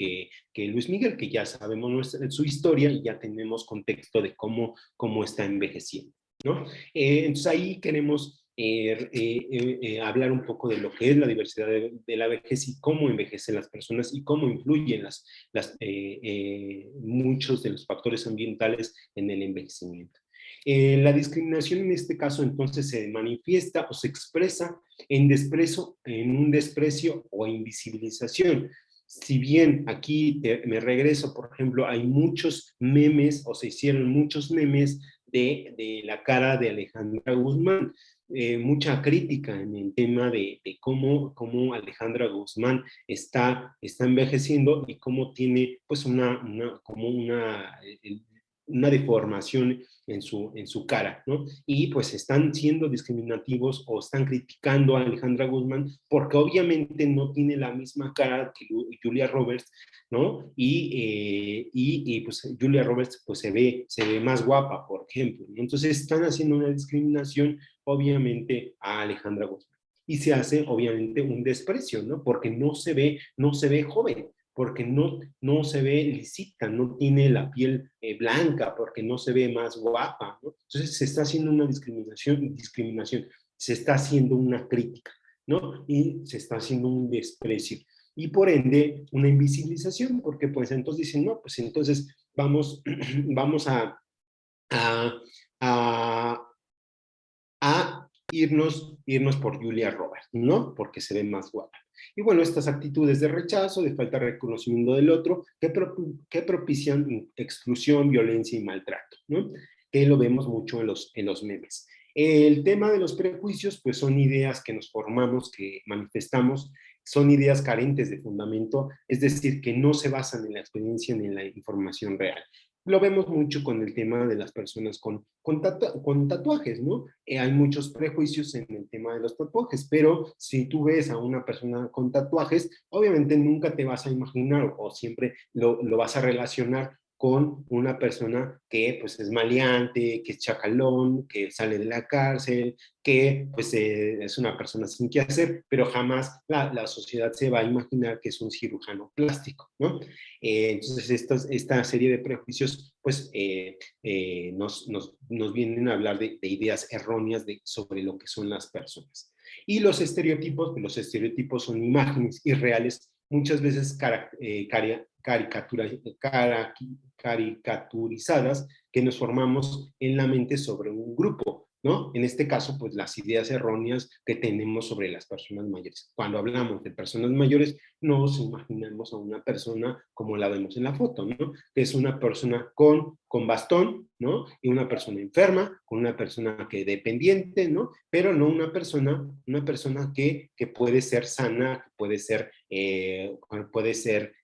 Luis Miguel, que ya sabemos su historia y ya tenemos contexto de cómo está envejeciendo, ¿no? Entonces ahí queremos hablar un poco de lo que es la diversidad de la vejez y cómo envejecen las personas y cómo influyen muchos de los factores ambientales en el envejecimiento. La discriminación en este caso entonces se manifiesta o se expresa en un desprecio o invisibilización. Si bien aquí me regreso, por ejemplo, hay muchos memes o se hicieron muchos memes de la cara de Alejandra Guzmán, mucha crítica en el tema de cómo Alejandra Guzmán está envejeciendo y cómo tiene pues como una deformación en su cara, ¿no? Y pues están siendo discriminativos o están criticando a Alejandra Guzmán porque obviamente no tiene la misma cara que Julia Roberts, ¿no? Y pues Julia Roberts pues se ve más guapa, por ejemplo, ¿no? Entonces están haciendo una discriminación obviamente a Alejandra Guzmán. Y se hace obviamente un desprecio, ¿no? Porque no se ve joven, porque no se ve lisita, no tiene la piel blanca, porque no se ve más guapa, ¿no? Entonces se está haciendo una discriminación, se está haciendo una crítica, ¿no? Y se está haciendo un desprecio. Y por ende, una invisibilización, porque pues entonces dicen, no, pues entonces vamos, vamos a, a, a irnos por Julia Roberts, ¿no? Porque se ve más guapa. Y bueno, estas actitudes de rechazo, de falta de reconocimiento del otro, que propician exclusión, violencia y maltrato, ¿no? Que lo vemos mucho en los memes. El tema de los prejuicios, pues son ideas que nos formamos, que manifestamos, son ideas carentes de fundamento, es decir, que no se basan en la experiencia ni en la información real. Lo vemos mucho con el tema de las personas con tatuajes, ¿no? Hay muchos prejuicios en el tema de los tatuajes, pero si tú ves a una persona con tatuajes, obviamente nunca te vas a imaginar o siempre lo vas a relacionar con una persona que pues es maleante, que es chacalón, que sale de la cárcel, que pues es una persona sin qué hacer, pero jamás la sociedad se va a imaginar que es un cirujano plástico, ¿no? Entonces esta serie de prejuicios pues nos vienen a hablar de ideas erróneas sobre lo que son las personas. Y los estereotipos son imágenes irreales, muchas veces caricaturizadas, que nos formamos en la mente sobre un grupo, ¿no? En este caso, pues las ideas erróneas que tenemos sobre las personas mayores. Cuando hablamos de personas mayores, nos imaginamos a una persona como la vemos en la foto, ¿no? Que es una persona con bastón, ¿no? Y una persona enferma, con una persona que dependiente, ¿no? Pero no una persona que puede ser sana, puede ser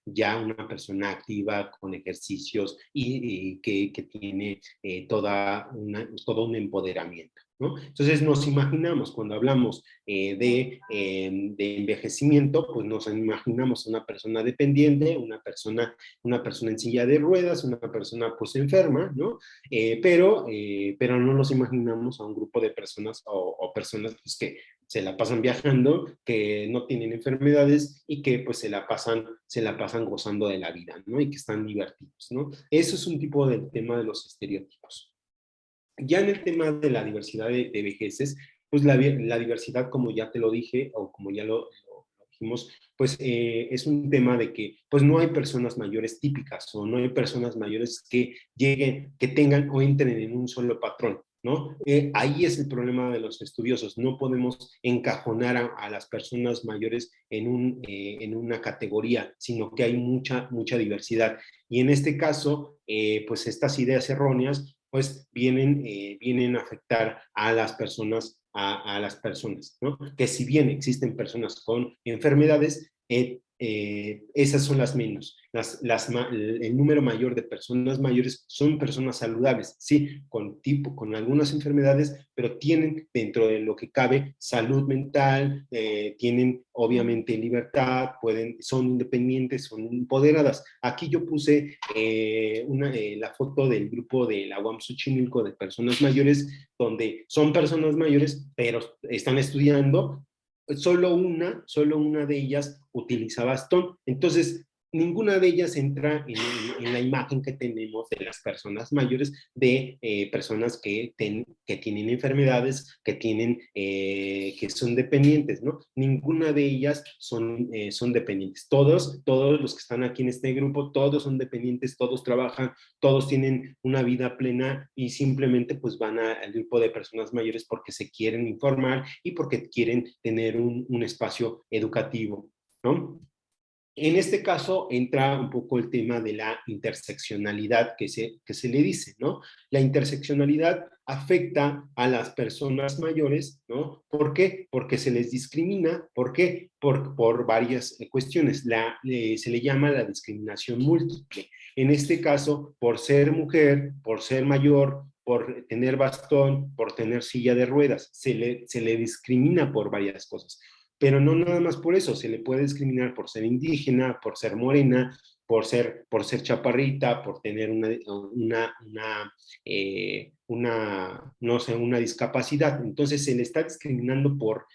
ya una persona activa con ejercicios y que tiene todo un empoderamiento, ¿no? Entonces nos imaginamos, cuando hablamos de envejecimiento, pues nos imaginamos una persona dependiente, una persona en silla de ruedas, una persona pues enferma, ¿no? Pero no nos imaginamos a un grupo de personas o personas pues, que se la pasan viajando, que no tienen enfermedades y que pues se la pasan gozando de la vida, ¿no? Y que están divertidos, ¿no? Eso es un tipo del tema de los estereotipos. Ya en el tema de la diversidad de vejeces, pues la diversidad, como ya te lo dije, o como ya lo dijimos, pues es un tema de que pues no hay personas mayores típicas o no hay personas mayores que lleguen, que tengan o entren en un solo patrón, ¿no? Ahí es el problema de los estudiosos. No podemos encajonar a las personas mayores en una categoría, sino que hay mucha diversidad. Y en este caso, pues estas ideas erróneas pues vienen a afectar a las personas, ¿no? Que si bien existen personas con enfermedades, esas son las menos. El número mayor de personas mayores son personas saludables, sí, con algunas enfermedades, pero tienen dentro de lo que cabe salud mental, tienen obviamente libertad, son independientes, son empoderadas. Aquí yo puse la foto del grupo de la UAM Xochimilco de personas mayores, donde son personas mayores, pero están estudiando, solo una de ellas utiliza bastón. Entonces, ninguna de ellas entra en la imagen que tenemos de las personas mayores, de personas que tienen enfermedades, que son dependientes, ¿no? Ninguna de ellas son dependientes. Todos los que están aquí en este grupo, todos son dependientes, todos trabajan, todos tienen una vida plena y simplemente pues van al grupo de personas mayores porque se quieren informar y porque quieren tener un espacio educativo, ¿no? En este caso entra un poco el tema de la interseccionalidad que se le dice, ¿no? La interseccionalidad afecta a las personas mayores, ¿no? ¿Por qué? Porque se les discrimina. ¿Por qué? Por varias cuestiones. Se le llama la discriminación múltiple. En este caso, por ser mujer, por ser mayor, por tener bastón, por tener silla de ruedas, se le discrimina por varias cosas. Pero no nada más por eso, se le puede discriminar por ser indígena, por ser morena, por ser chaparrita, por tener no sé, una discapacidad. Entonces se le está discriminando por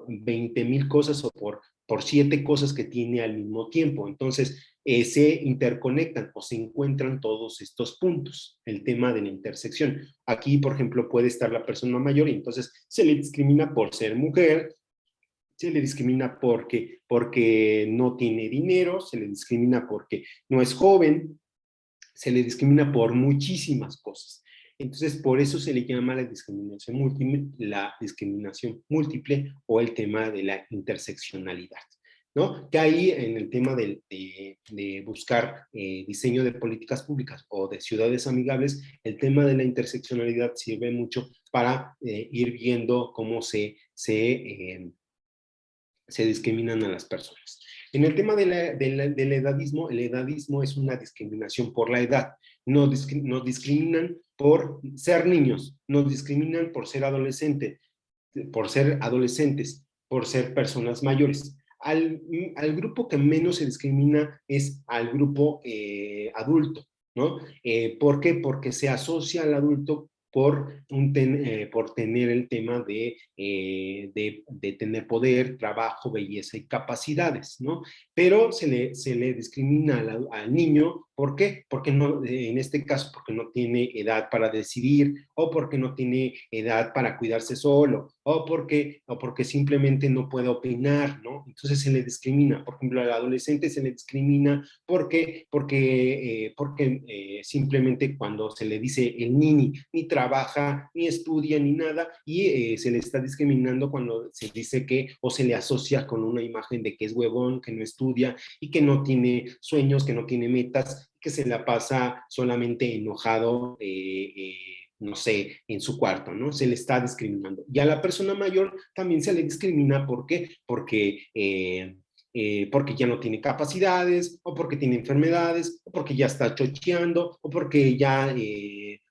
20,000 cosas o por 7 cosas que tiene al mismo tiempo. Entonces se interconectan o se encuentran todos estos puntos, el tema de la intersección. Aquí, por ejemplo, puede estar la persona mayor y entonces se le discrimina por ser mujer, se le discrimina porque no tiene dinero, se le discrimina porque no es joven, se le discrimina por muchísimas cosas. Entonces, por eso se le llama la discriminación múltiple o el tema de la interseccionalidad, ¿no? Que ahí en el tema de buscar diseño de políticas públicas o de ciudades amigables, el tema de la interseccionalidad sirve mucho para ir viendo cómo se discriminan a las personas. En el tema del edadismo, el edadismo es una discriminación por la edad. Nos discriminan por ser niños, nos discriminan por ser adolescentes, por ser personas mayores. Al grupo que menos se discrimina es al grupo adulto, ¿no? ¿Por qué? Porque se asocia al adulto por tener el tema de tener poder, trabajo, belleza y capacidades, ¿no? Pero se le discrimina al niño, ¿por qué? Porque no, en este caso, porque no tiene edad para decidir, o porque no tiene edad para cuidarse solo, o porque simplemente no puede opinar, ¿no? Entonces se le discrimina. Por ejemplo, al adolescente se le discrimina porque simplemente cuando se le dice el ni trabaja, ni estudia, ni nada, y se le está discriminando cuando se dice que, o se le asocia con una imagen de que es huevón, que no estudia y que no tiene sueños, que no tiene metas, que se la pasa solamente enojado, no sé, en su cuarto, ¿no? Se le está discriminando. Y a la persona mayor también se le discrimina, ¿por qué? Porque ya no tiene capacidades, o porque tiene enfermedades, o porque ya está chocheando, o porque ya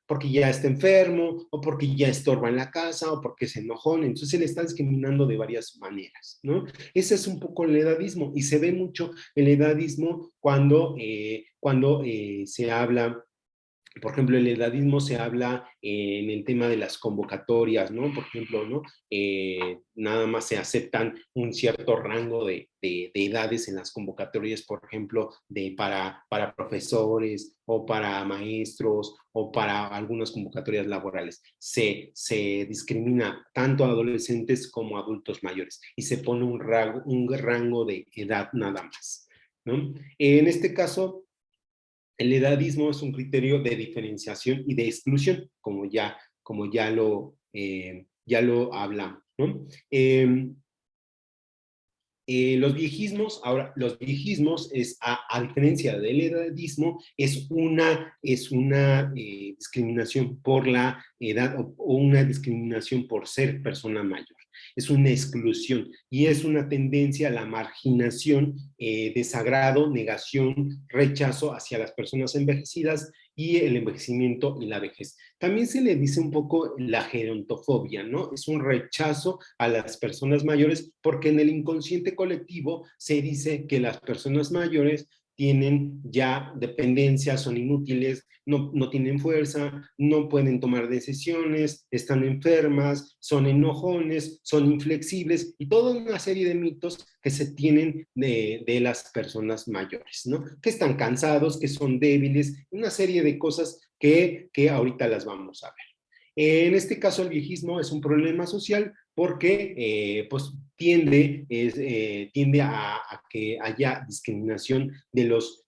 porque ya está enfermo, o porque ya estorba en la casa, o porque es enojón. Entonces se le está discriminando de varias maneras, ¿no? Ese es un poco el edadismo, y se ve mucho el edadismo cuando se habla. Por ejemplo, el edadismo se habla en el tema de las convocatorias, ¿no? Por ejemplo, ¿no? Nada más se aceptan un cierto rango de edades en las convocatorias, por ejemplo, para profesores o para maestros o para algunas convocatorias laborales. Se discrimina tanto a adolescentes como a adultos mayores y se pone un rango de edad nada más, ¿no? En este caso, el edadismo es un criterio de diferenciación y de exclusión, como ya lo hablamos, ¿no? Los viejismos, ahora, los viejismos a diferencia del edadismo, es una discriminación por la edad o una discriminación por ser persona mayor. Es una exclusión y es una tendencia a la marginación, desagrado, negación, rechazo hacia las personas envejecidas y el envejecimiento y la vejez. También se le dice un poco la gerontofobia, ¿no? Es un rechazo a las personas mayores porque en el inconsciente colectivo se dice que las personas mayores tienen ya dependencia, son inútiles, no tienen fuerza, no pueden tomar decisiones, están enfermas, son enojones, son inflexibles y toda una serie de mitos que se tienen de las personas mayores, ¿no? Que están cansados, que son débiles, una serie de cosas que ahorita las vamos a ver. En este caso, el viejismo es un problema social porque pues tiende a que haya discriminación de los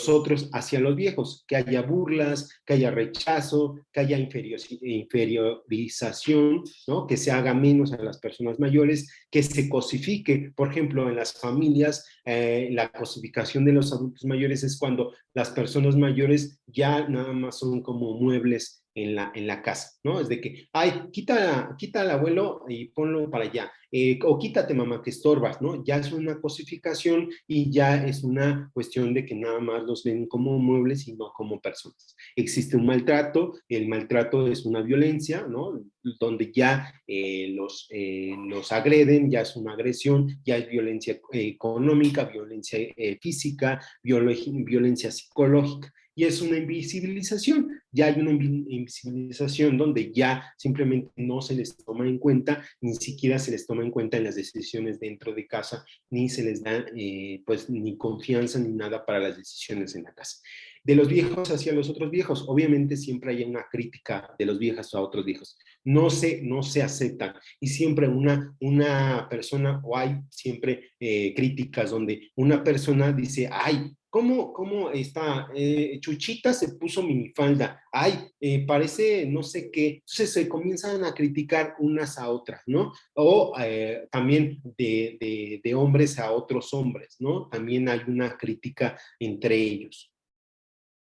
otros hacia los viejos, que haya burlas, que haya rechazo, que haya inferiorización, ¿no? Que se haga menos a las personas mayores, que se cosifique, por ejemplo, en las familias, la cosificación de los adultos mayores es cuando las personas mayores ya nada más son como muebles en la casa, ¿no? Es de que, ay, quita al abuelo y ponlo para allá, o quítate mamá que estorbas, ¿no? Ya es una cosificación y ya es una cuestión de que nada más los ven como muebles y no como personas. Existe un maltrato, el maltrato es una violencia, ¿no? Donde ya los agreden, ya es una agresión, ya es violencia económica, violencia física, violencia psicológica y es una invisibilización. Ya hay una invisibilización donde ya simplemente no se les toma en cuenta, ni siquiera se les toma en cuenta en las decisiones dentro de casa, ni se les da pues ni confianza ni nada para las decisiones en la casa. De los viejos hacia los otros viejos, obviamente siempre hay una crítica de los viejos a otros viejos. No se aceptan y siempre una persona o hay siempre críticas donde una persona dice, ay, ¿cómo está? Chuchita se puso minifalda. Ay, parece no sé qué. Entonces se comienzan a criticar unas a otras, ¿no? O también de hombres a otros hombres, ¿no? También hay una crítica entre ellos.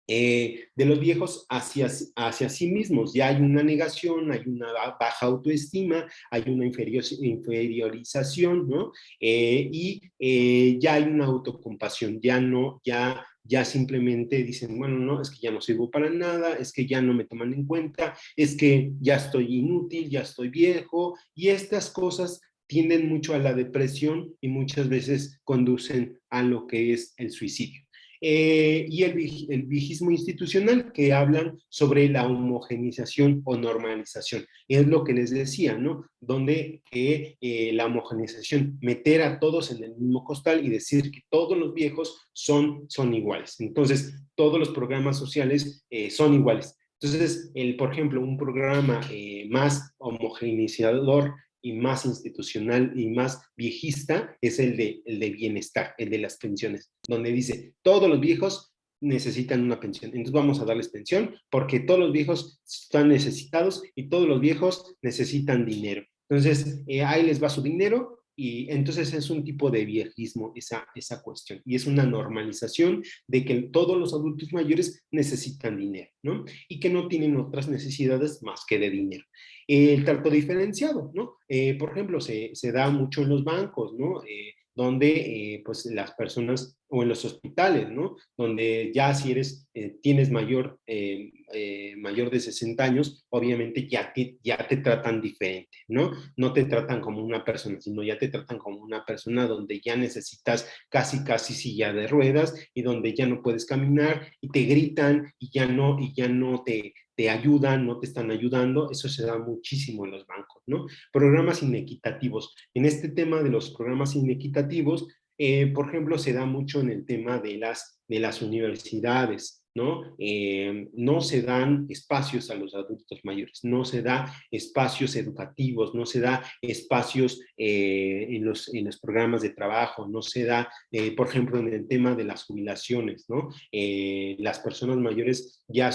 De los viejos hacia sí mismos. Ya hay una negación, hay una baja autoestima, hay una inferiorización, ¿no? Y ya hay una autocompasión, ya no, ya simplemente dicen, bueno, no, es que ya no sirvo para nada, es que ya no me toman en cuenta, es que ya estoy inútil, ya estoy viejo, y estas cosas tienden mucho a la depresión y muchas veces conducen a lo que es el suicidio. Y el viejismo institucional, que hablan sobre la homogenización o normalización. Es lo que les decía, ¿no? Donde la homogenización, meter a todos en el mismo costal y decir que todos los viejos son iguales. Entonces, todos los programas sociales son iguales. Entonces, por ejemplo, un programa más homogeneizador y más institucional y más viejista es el de bienestar, el de las pensiones, donde dice, todos los viejos necesitan una pensión. Entonces vamos a darles pensión porque todos los viejos están necesitados y todos los viejos necesitan dinero. Entonces, ahí les va su dinero y entonces es un tipo de viejismo esa cuestión. Y es una normalización de que todos los adultos mayores necesitan dinero, ¿no? Y que no tienen otras necesidades más que de dinero. El trato diferenciado, ¿no? Por ejemplo, se da mucho en los bancos, ¿no? donde pues las personas, o en los hospitales, ¿no? Donde ya si tienes mayor de 60 años, obviamente ya te tratan diferente, ¿no? No te tratan como una persona, sino ya te tratan como una persona donde ya necesitas casi silla de ruedas y donde ya no puedes caminar y te gritan y ya no te ayudan, no te están ayudando. Eso se da muchísimo en los bancos, ¿no? Programas inequitativos. En este tema de los programas inequitativos, por ejemplo, se da mucho en el tema de las universidades, ¿no? No se dan espacios a los adultos mayores, no se da espacios educativos, no se da espacios en los programas de trabajo, no se da, por ejemplo, en el tema de las jubilaciones, ¿no? Las personas mayores ya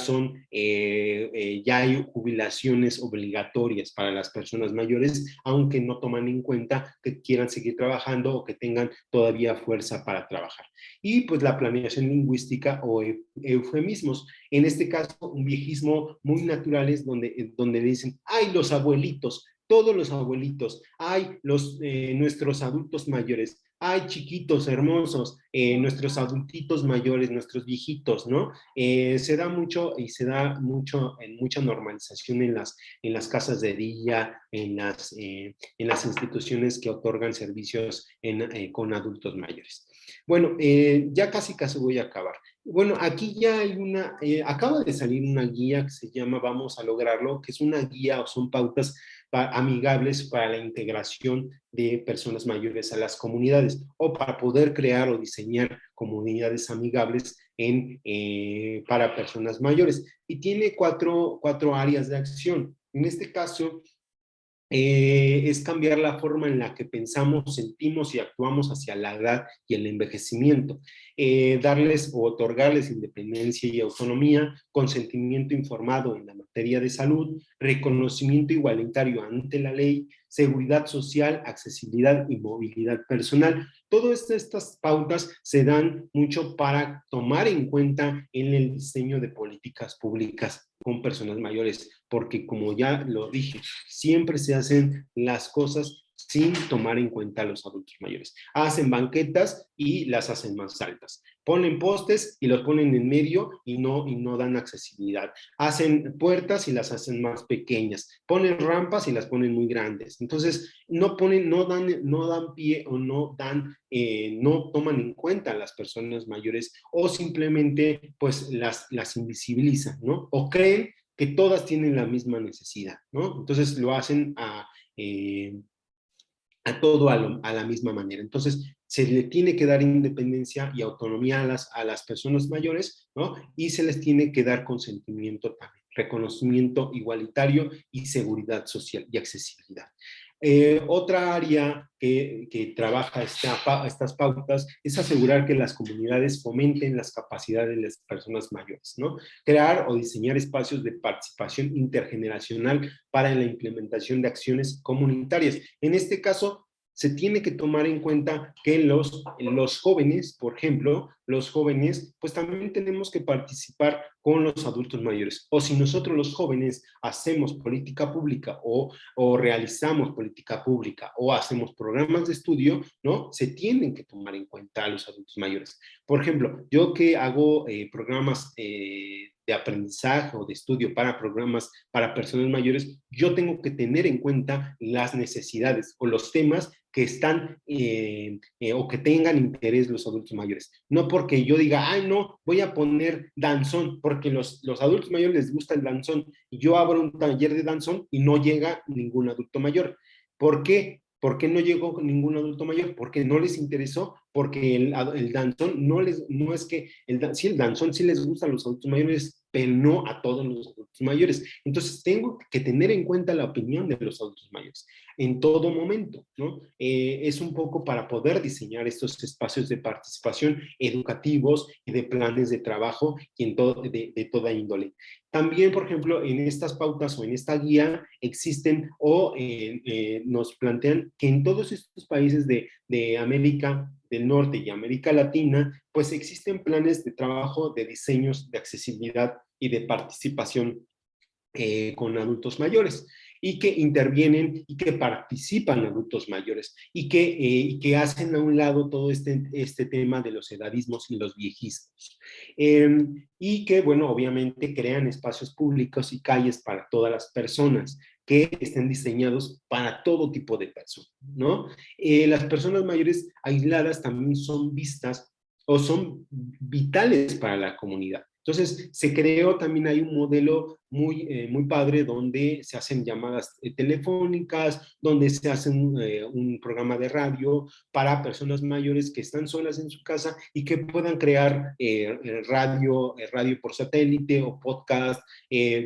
hay jubilaciones obligatorias para las personas mayores, aunque no toman en cuenta que quieran seguir trabajando o que tengan todavía fuerza para trabajar. Y pues la planeación lingüística o eufemismos. En este caso, un viejismo muy natural es donde dicen, ay, los abuelitos, todos los abuelitos, ay, nuestros adultos mayores, ay, chiquitos, hermosos, nuestros adultitos mayores, nuestros viejitos, ¿no? Se da mucho y se da mucho en mucha normalización en las casas de día, en las instituciones que otorgan servicios con adultos mayores. Bueno, ya casi voy a acabar. Bueno, aquí ya acaba de salir una guía que se llama Vamos a lograrlo, que es una guía o son pautas amigables para la integración de personas mayores a las comunidades o para poder crear o diseñar comunidades amigables para personas mayores. Y tiene cuatro áreas de acción. En este caso, es cambiar la forma en la que pensamos, sentimos y actuamos hacia la edad y el envejecimiento, darles o otorgarles independencia y autonomía, consentimiento informado en la materia de salud, reconocimiento igualitario ante la ley, seguridad social, accesibilidad y movilidad personal. Todas estas pautas se dan mucho para tomar en cuenta en el diseño de políticas públicas con personas mayores, porque como ya lo dije, siempre se hacen las cosas sin tomar en cuenta a los adultos mayores. Hacen banquetas y las hacen más altas. Ponen postes y los ponen en medio y no dan accesibilidad. Hacen puertas y las hacen más pequeñas. Ponen rampas y las ponen muy grandes. Entonces, no dan pie o no toman en cuenta a las personas mayores o simplemente pues las invisibilizan, ¿no? O creen que todas tienen la misma necesidad, ¿no? Entonces lo hacen a todo a la misma manera. Entonces, se le tiene que dar independencia y autonomía a las personas mayores, ¿no? Y se les tiene que dar consentimiento también, reconocimiento igualitario y seguridad social y accesibilidad. Otra área que trabaja estas pautas es asegurar que las comunidades fomenten las capacidades de las personas mayores, ¿no? Crear o diseñar espacios de participación intergeneracional para la implementación de acciones comunitarias. En este caso, se tiene que tomar en cuenta que los jóvenes, por ejemplo, los jóvenes, pues también tenemos que participar con los adultos mayores. O si nosotros los jóvenes hacemos política pública o realizamos política pública o hacemos programas de estudio, ¿no? Se tienen que tomar en cuenta a los adultos mayores. Por ejemplo, yo que hago programas de aprendizaje o de estudio para programas para personas mayores, yo tengo que tener en cuenta las necesidades o los temas que están o que tengan interés los adultos mayores. No porque yo diga, ay, no, voy a poner danzón, porque los adultos mayores les gusta el danzón, y yo abro un taller de danzón y no llega ningún adulto mayor. ¿Por qué? ¿Por qué no llegó ningún adulto mayor? Porque no les interesó, porque el danzón no es que, sí, el danzón sí les gusta a los adultos mayores, pero no a todos los adultos mayores. Entonces tengo que tener en cuenta la opinión de los adultos mayores en todo momento, ¿no? Es un poco para poder diseñar estos espacios de participación educativos y de planes de trabajo y de toda índole. También, por ejemplo, en estas pautas o en esta guía existen o nos plantean que en todos estos países de América del Norte y América Latina, pues existen planes de trabajo de diseños de accesibilidad y de participación con adultos mayores. y que intervienen y que participan adultos mayores y que hacen a un lado todo este tema de los edadismos y los viejismos. Y que, bueno, obviamente crean espacios públicos y calles para todas las personas que estén diseñados para todo tipo de personas, ¿no? Las personas mayores aisladas también son vistas o son vitales para la comunidad. Entonces, se creó también hay un modelo muy padre donde se hacen llamadas telefónicas, donde se hace un programa de radio para personas mayores que están solas en su casa y que puedan crear radio por satélite o podcast,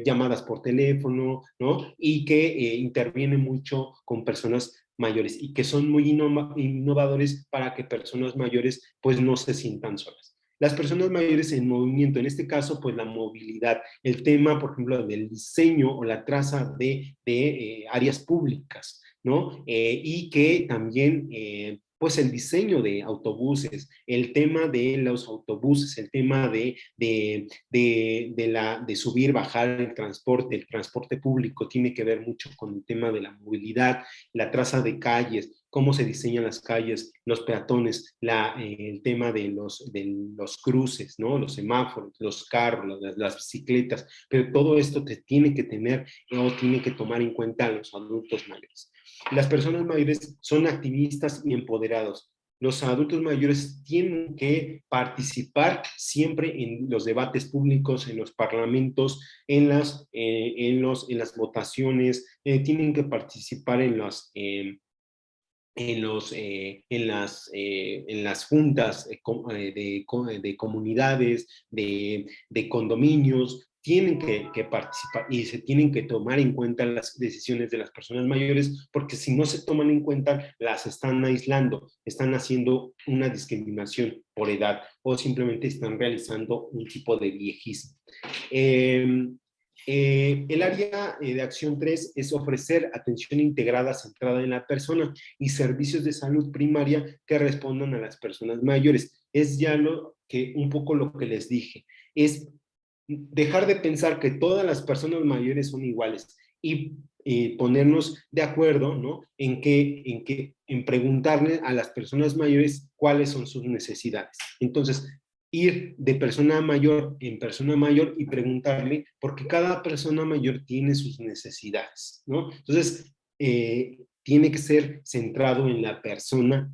llamadas por teléfono, ¿no? Y que interviene mucho con personas mayores y que son muy innovadores para que personas mayores pues no se sientan solas. Las personas mayores en movimiento, en este caso, pues la movilidad, el tema, por ejemplo, del diseño o la traza de áreas públicas, ¿no? Y que también, pues el diseño de autobuses, el tema de los autobuses, el tema de subir, bajar el transporte público tiene que ver mucho con el tema de la movilidad, la traza de calles, cómo se diseñan las calles, los peatones, el tema de los cruces, ¿no? Los semáforos, los carros, las bicicletas, pero todo esto te tiene que tener o tiene que tomar en cuenta a los adultos mayores. Las personas mayores son activistas y empoderados. Los adultos mayores tienen que participar siempre en los debates públicos, en los parlamentos, en las votaciones, tienen que participar en las juntas de comunidades, de condominios, tienen que participar y se tienen que tomar en cuenta las decisiones de las personas mayores, porque si no se toman en cuenta, las están aislando, están haciendo una discriminación por edad o simplemente están realizando un tipo de viejismo. El área de acción 3 es ofrecer atención integrada centrada en la persona y servicios de salud primaria que respondan a las personas mayores. Es ya un poco lo que les dije, es dejar de pensar que todas las personas mayores son iguales y ponernos de acuerdo, ¿no? En preguntarle a las personas mayores cuáles son sus necesidades. Entonces, ir de persona mayor en persona mayor y preguntarle, porque cada persona mayor tiene sus necesidades, ¿no? Entonces, tiene que ser centrado en la persona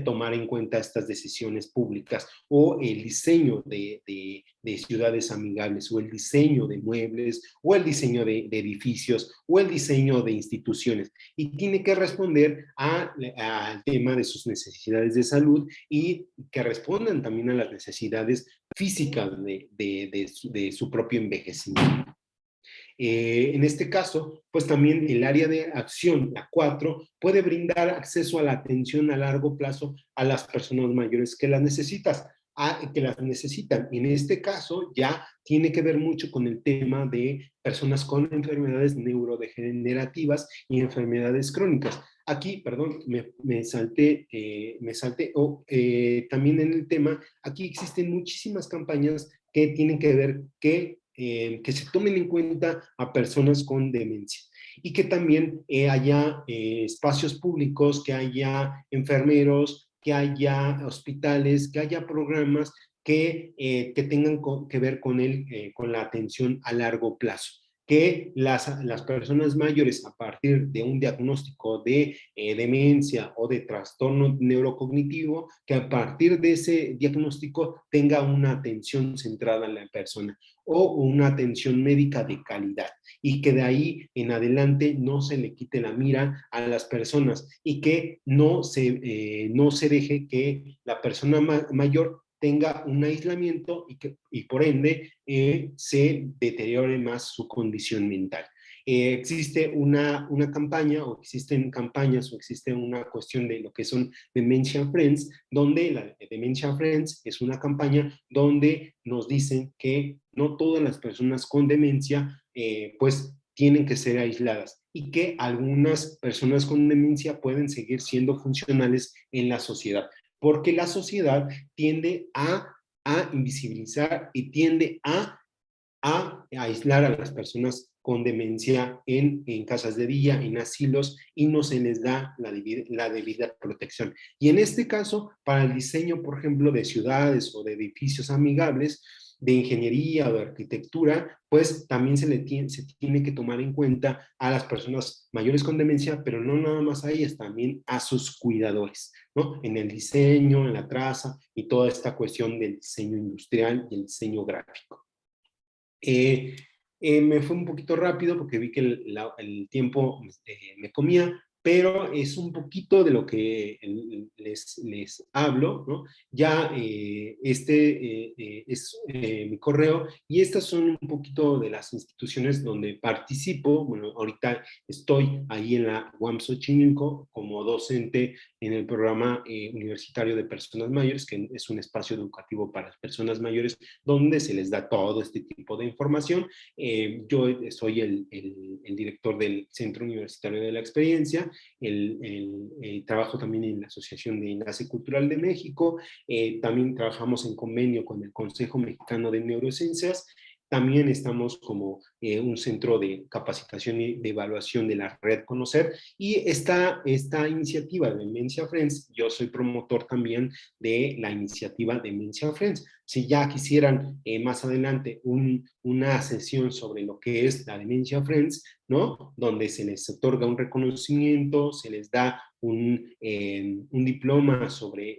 tomar en cuenta estas decisiones públicas o el diseño de ciudades amigables o el diseño de muebles o el diseño de edificios o el diseño de instituciones y tiene que responder al tema de sus necesidades de salud y que respondan también a las necesidades físicas de su propio envejecimiento. En este caso, pues también el área de acción, la 4, puede brindar acceso a la atención a largo plazo a las personas mayores que las necesitan. En este caso ya tiene que ver mucho con el tema de personas con enfermedades neurodegenerativas y enfermedades crónicas. Aquí, perdón, me salté, también en el tema, aquí existen muchísimas campañas que tienen que ver que se tomen en cuenta a personas con demencia y que también haya espacios públicos, que haya enfermeros, que haya hospitales, que haya programas que tengan que ver con la atención a largo plazo. Que las personas mayores a partir de un diagnóstico de demencia o de trastorno neurocognitivo, que a partir de ese diagnóstico tenga una atención centrada en la persona o una atención médica de calidad y que de ahí en adelante no se le quite la mira a las personas y que no se deje que la persona mayor tenga un aislamiento y por ende se deteriore más su condición mental. Existe una campaña o existen campañas o existe una cuestión de lo que son Dementia Friends, donde la Dementia Friends es una campaña donde nos dicen que no todas las personas con demencia pues tienen que ser aisladas y que algunas personas con demencia pueden seguir siendo funcionales en la sociedad, porque la sociedad tiende a invisibilizar y tiende a aislar a las personas con demencia en casas de día, en asilos, y no se les da la debida protección. Y en este caso, para el diseño, por ejemplo, de ciudades o de edificios amigables, de ingeniería o de arquitectura, pues también se tiene que tomar en cuenta a las personas mayores con demencia, pero no nada más a ellas, también a sus cuidadores, ¿no? En el diseño, en la traza y toda esta cuestión del diseño industrial y el diseño gráfico. Me fue un poquito rápido porque vi que el tiempo me comía, pero es un poquito de lo que les hablo, ¿no? Ya es mi correo, y estas son un poquito de las instituciones donde participo. Bueno, ahorita estoy ahí en la UAM Xochimilco como docente en el programa universitario de personas mayores, que es un espacio educativo para las personas mayores donde se les da todo este tipo de información. Yo soy el director del Centro Universitario de la Experiencia, trabajo también en la Asociación de Enlace Cultural de México, también trabajamos en convenio con el Consejo Mexicano de Neurociencias. También estamos como un centro de capacitación y de evaluación de la red Conocer, y esta iniciativa de Demencia Friends, yo soy promotor también de la iniciativa Demencia Friends. Si ya quisieran más adelante una sesión sobre lo que es la Demencia Friends, ¿no? Donde se les otorga un reconocimiento, se les da un diploma sobre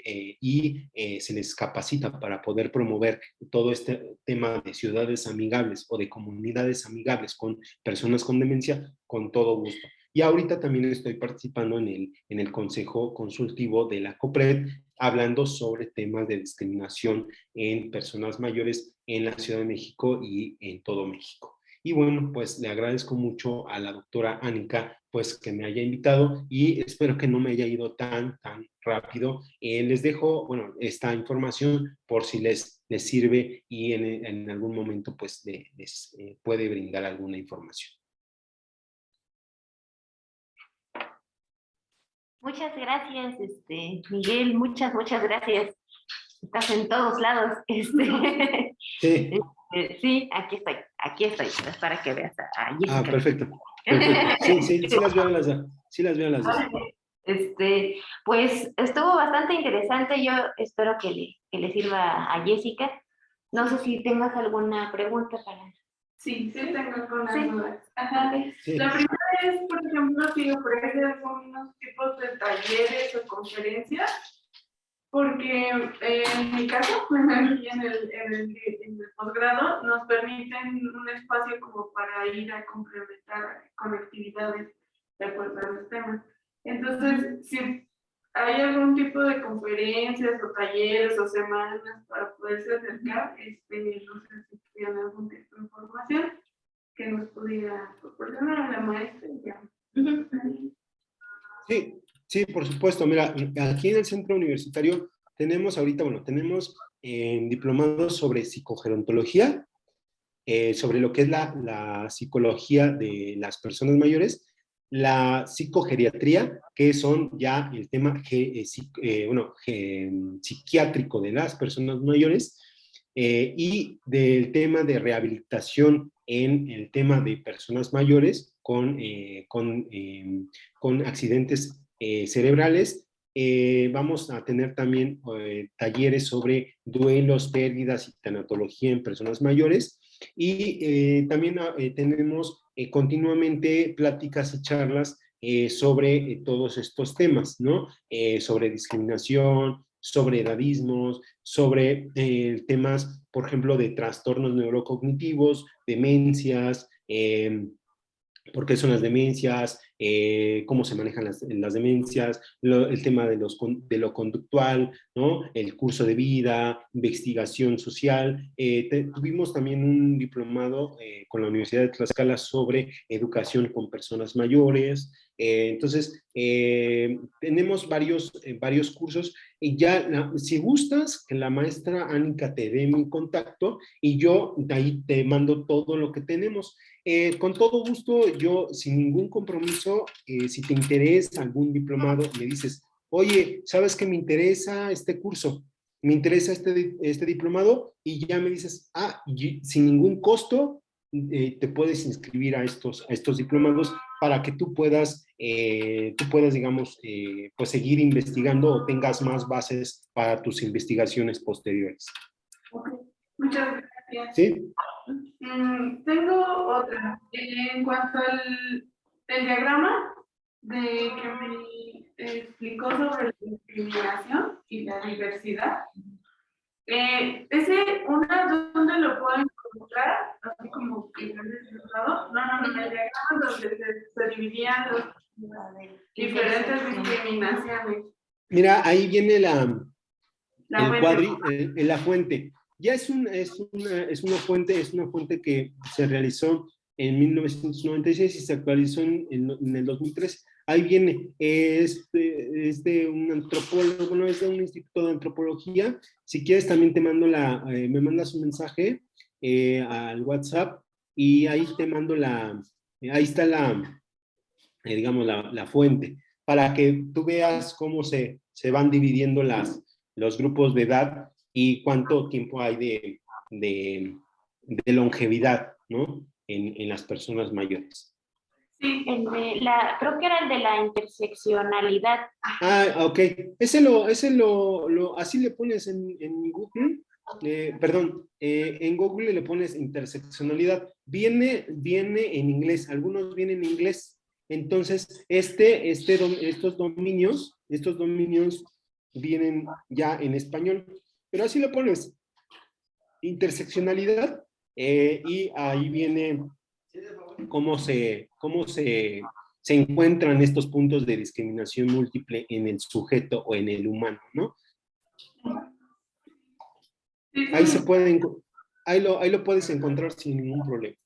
se les capacita para poder promover todo este tema de ciudades amigables o de comunidades amigables con personas con demencia, con todo gusto. Y ahorita también estoy participando en el Consejo Consultivo de la COPRED, hablando sobre temas de discriminación en personas mayores en la Ciudad de México y en todo México. Y bueno, pues le agradezco mucho a la doctora Anika, pues que me haya invitado, y espero que no me haya ido tan rápido. Les dejo, bueno, esta información por si les sirve, y en algún momento pues les puede brindar alguna información. Muchas gracias, Miguel, muchas gracias. Estás en todos lados. Sí. Sí, aquí estoy, es para que veas a Jessica. Perfecto. Sí las veo las dos. Pues estuvo bastante interesante. Yo espero que le sirva a Jessica. No sé si tengas alguna pregunta para... Sí, tengo algunas dudas. Ajá. Sí. La primera es, por ejemplo, si ofrece algunos tipos de talleres o conferencias, porque en mi caso, aquí en el posgrado, nos permiten un espacio como para ir a complementar conectividades de acuerdo a los temas. Entonces, si hay algún tipo de conferencias o talleres o semanas para poderse acercar, no sé si tienen algún tipo de información que nos pudiera proporcionar a la maestra. Sí, por supuesto. Mira, aquí en el centro universitario tenemos ahorita, bueno, tenemos diplomados sobre psicogerontología, sobre lo que es la psicología de las personas mayores, la psicogeriatría, que son ya el tema psiquiátrico de las personas mayores, y del tema de rehabilitación en el tema de personas mayores con accidentes cerebrales. Vamos a tener también talleres sobre duelos, pérdidas y tanatología en personas mayores, y también tenemos continuamente pláticas y charlas sobre todos estos temas, ¿no? Sobre discriminación, sobre edadismos, sobre temas, por ejemplo, de trastornos neurocognitivos, demencias, por qué son las demencias, cómo se manejan las demencias, el tema de lo conductual, ¿no? El curso de vida, investigación social. Tuvimos también un diplomado con la Universidad de Tlaxcala sobre educación con personas mayores. Entonces, tenemos varios cursos, y ya, si gustas, que la maestra Anika te dé mi contacto, y yo de ahí te mando todo lo que tenemos. Con todo gusto, yo sin ningún compromiso, si te interesa algún diplomado, me dices, oye, ¿sabes qué me interesa este curso? Me interesa este diplomado, y ya me dices, sin ningún costo, te puedes inscribir a estos diplomados para que tú puedas, digamos, pues seguir investigando o tengas más bases para tus investigaciones posteriores. Ok, muchas gracias. ¿Sí? Tengo otra. En cuanto al el diagrama de que me explicó sobre la discriminación y la diversidad, ¿dónde lo puedo encontrar? Así como que en el diagrama donde se dividían los diferentes discriminaciones. Mira, ahí viene fuente. la fuente. Ya es una fuente que se realizó en 1996 y se actualizó en el 2003. Ahí viene, es de un antropólogo, bueno, es de un instituto de antropología. Si quieres también te mando me mandas un mensaje al WhatsApp y ahí te mando ahí está digamos, la fuente, para que tú veas cómo se van dividiendo los grupos de edad y cuánto tiempo hay de longevidad, ¿no? En las personas mayores. Sí. Creo que era el de la interseccionalidad. Ah, ok. Así le pones en Google, en Google le pones interseccionalidad. Viene en inglés, algunos vienen en inglés. Entonces, estos dominios vienen ya en español. Pero así le pones interseccionalidad y ahí viene cómo se encuentran estos puntos de discriminación múltiple en el sujeto o en el humano, ¿no? Ahí lo puedes encontrar sin ningún problema.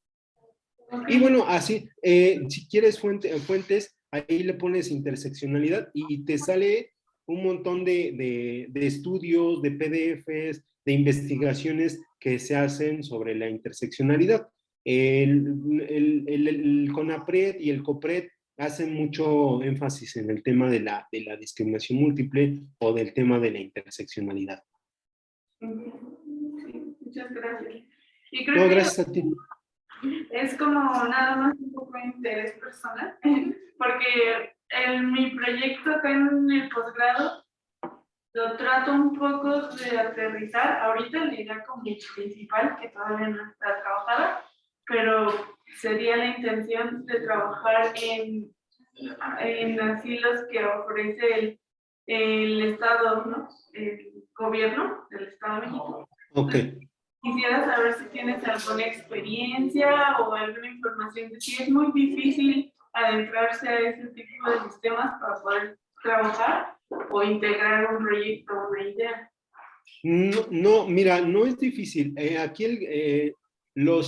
Y bueno, así, si quieres fuentes, ahí le pones interseccionalidad y te sale un montón de estudios, de PDFs, de investigaciones que se hacen sobre la interseccionalidad. El CONAPRED y el COPRED hacen mucho énfasis en el tema de la discriminación múltiple o del tema de la interseccionalidad. Sí, muchas gracias. Y creo que gracias a ti. Es como nada más un poco de interés personal, porque mi proyecto acá en el posgrado lo trato un poco de aterrizar. Ahorita la idea como principal, que todavía no está trabajada, pero sería la intención de trabajar en asilos que ofrece el Estado, ¿no? El gobierno del Estado de México. Ok. Quisiera saber si tienes alguna experiencia o alguna información de si es muy difícil adentrarse a ese tipo de sistemas para poder trabajar o integrar un proyecto o una idea. No, mira, no es difícil. Aquí lo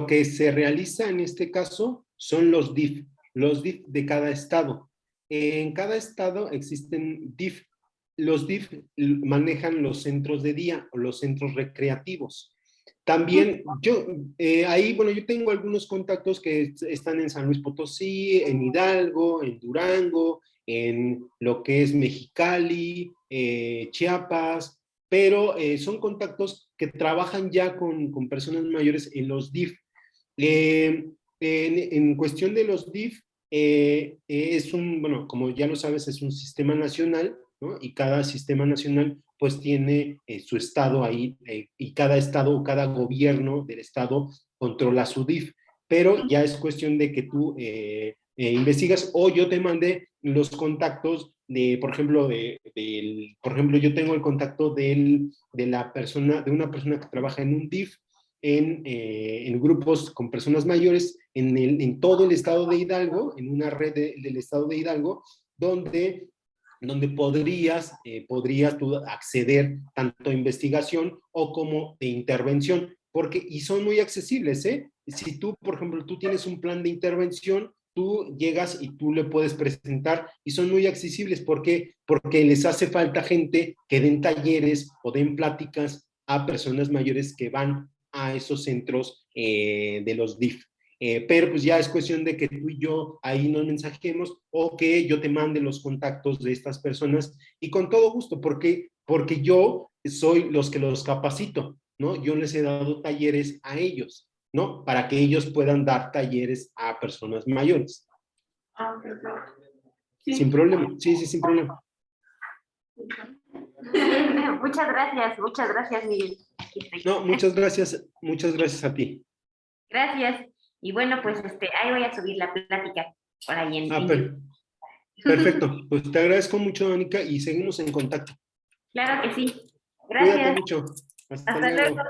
que se realiza en este caso son los DIF de cada estado. En cada estado existen DIF. Los DIF manejan los centros de día o los centros recreativos. También yo tengo algunos contactos que están en San Luis Potosí, en Hidalgo, en Durango, en lo que es Mexicali, Chiapas, pero son contactos que trabajan ya con personas mayores en los DIF. En cuestión de los DIF, como ya lo sabes, es un sistema nacional, ¿no? Y cada sistema nacional pues tiene su estado ahí, y cada estado o cada gobierno del estado controla su DIF, pero ya es cuestión de que tú investigas, o yo te mandé los contactos por ejemplo, yo tengo el contacto de una persona que trabaja en un DIF en grupos con personas mayores en todo el estado de Hidalgo, en una red del estado de Hidalgo, donde podrías tú acceder tanto a investigación o como de intervención, y son muy accesibles, ¿eh? Si tú, por ejemplo, tú tienes un plan de intervención, tú llegas y tú le puedes presentar y son muy accesibles. ¿Por qué? Porque les hace falta gente que den talleres o den pláticas a personas mayores que van a esos centros de los DIF. Pero pues ya es cuestión de que tú y yo ahí nos mensajemos o que yo te mande los contactos de estas personas y con todo gusto, porque yo soy los que los capacito. ¿no? Yo les he dado talleres a ellos, ¿no? Para que ellos puedan dar talleres a personas mayores. Ah, perfecto. Sí. Sin problema, sí, sí, sin problema. Muchas gracias, Miguel. Aquí estoy. No, muchas gracias a ti. Gracias. Y bueno, pues ahí voy a subir la plática por ahí en Perfecto. Pues te agradezco mucho, Mónica, y seguimos en contacto. Claro que sí. Cuídate Gracias. mucho. Hasta Hasta luego. luego.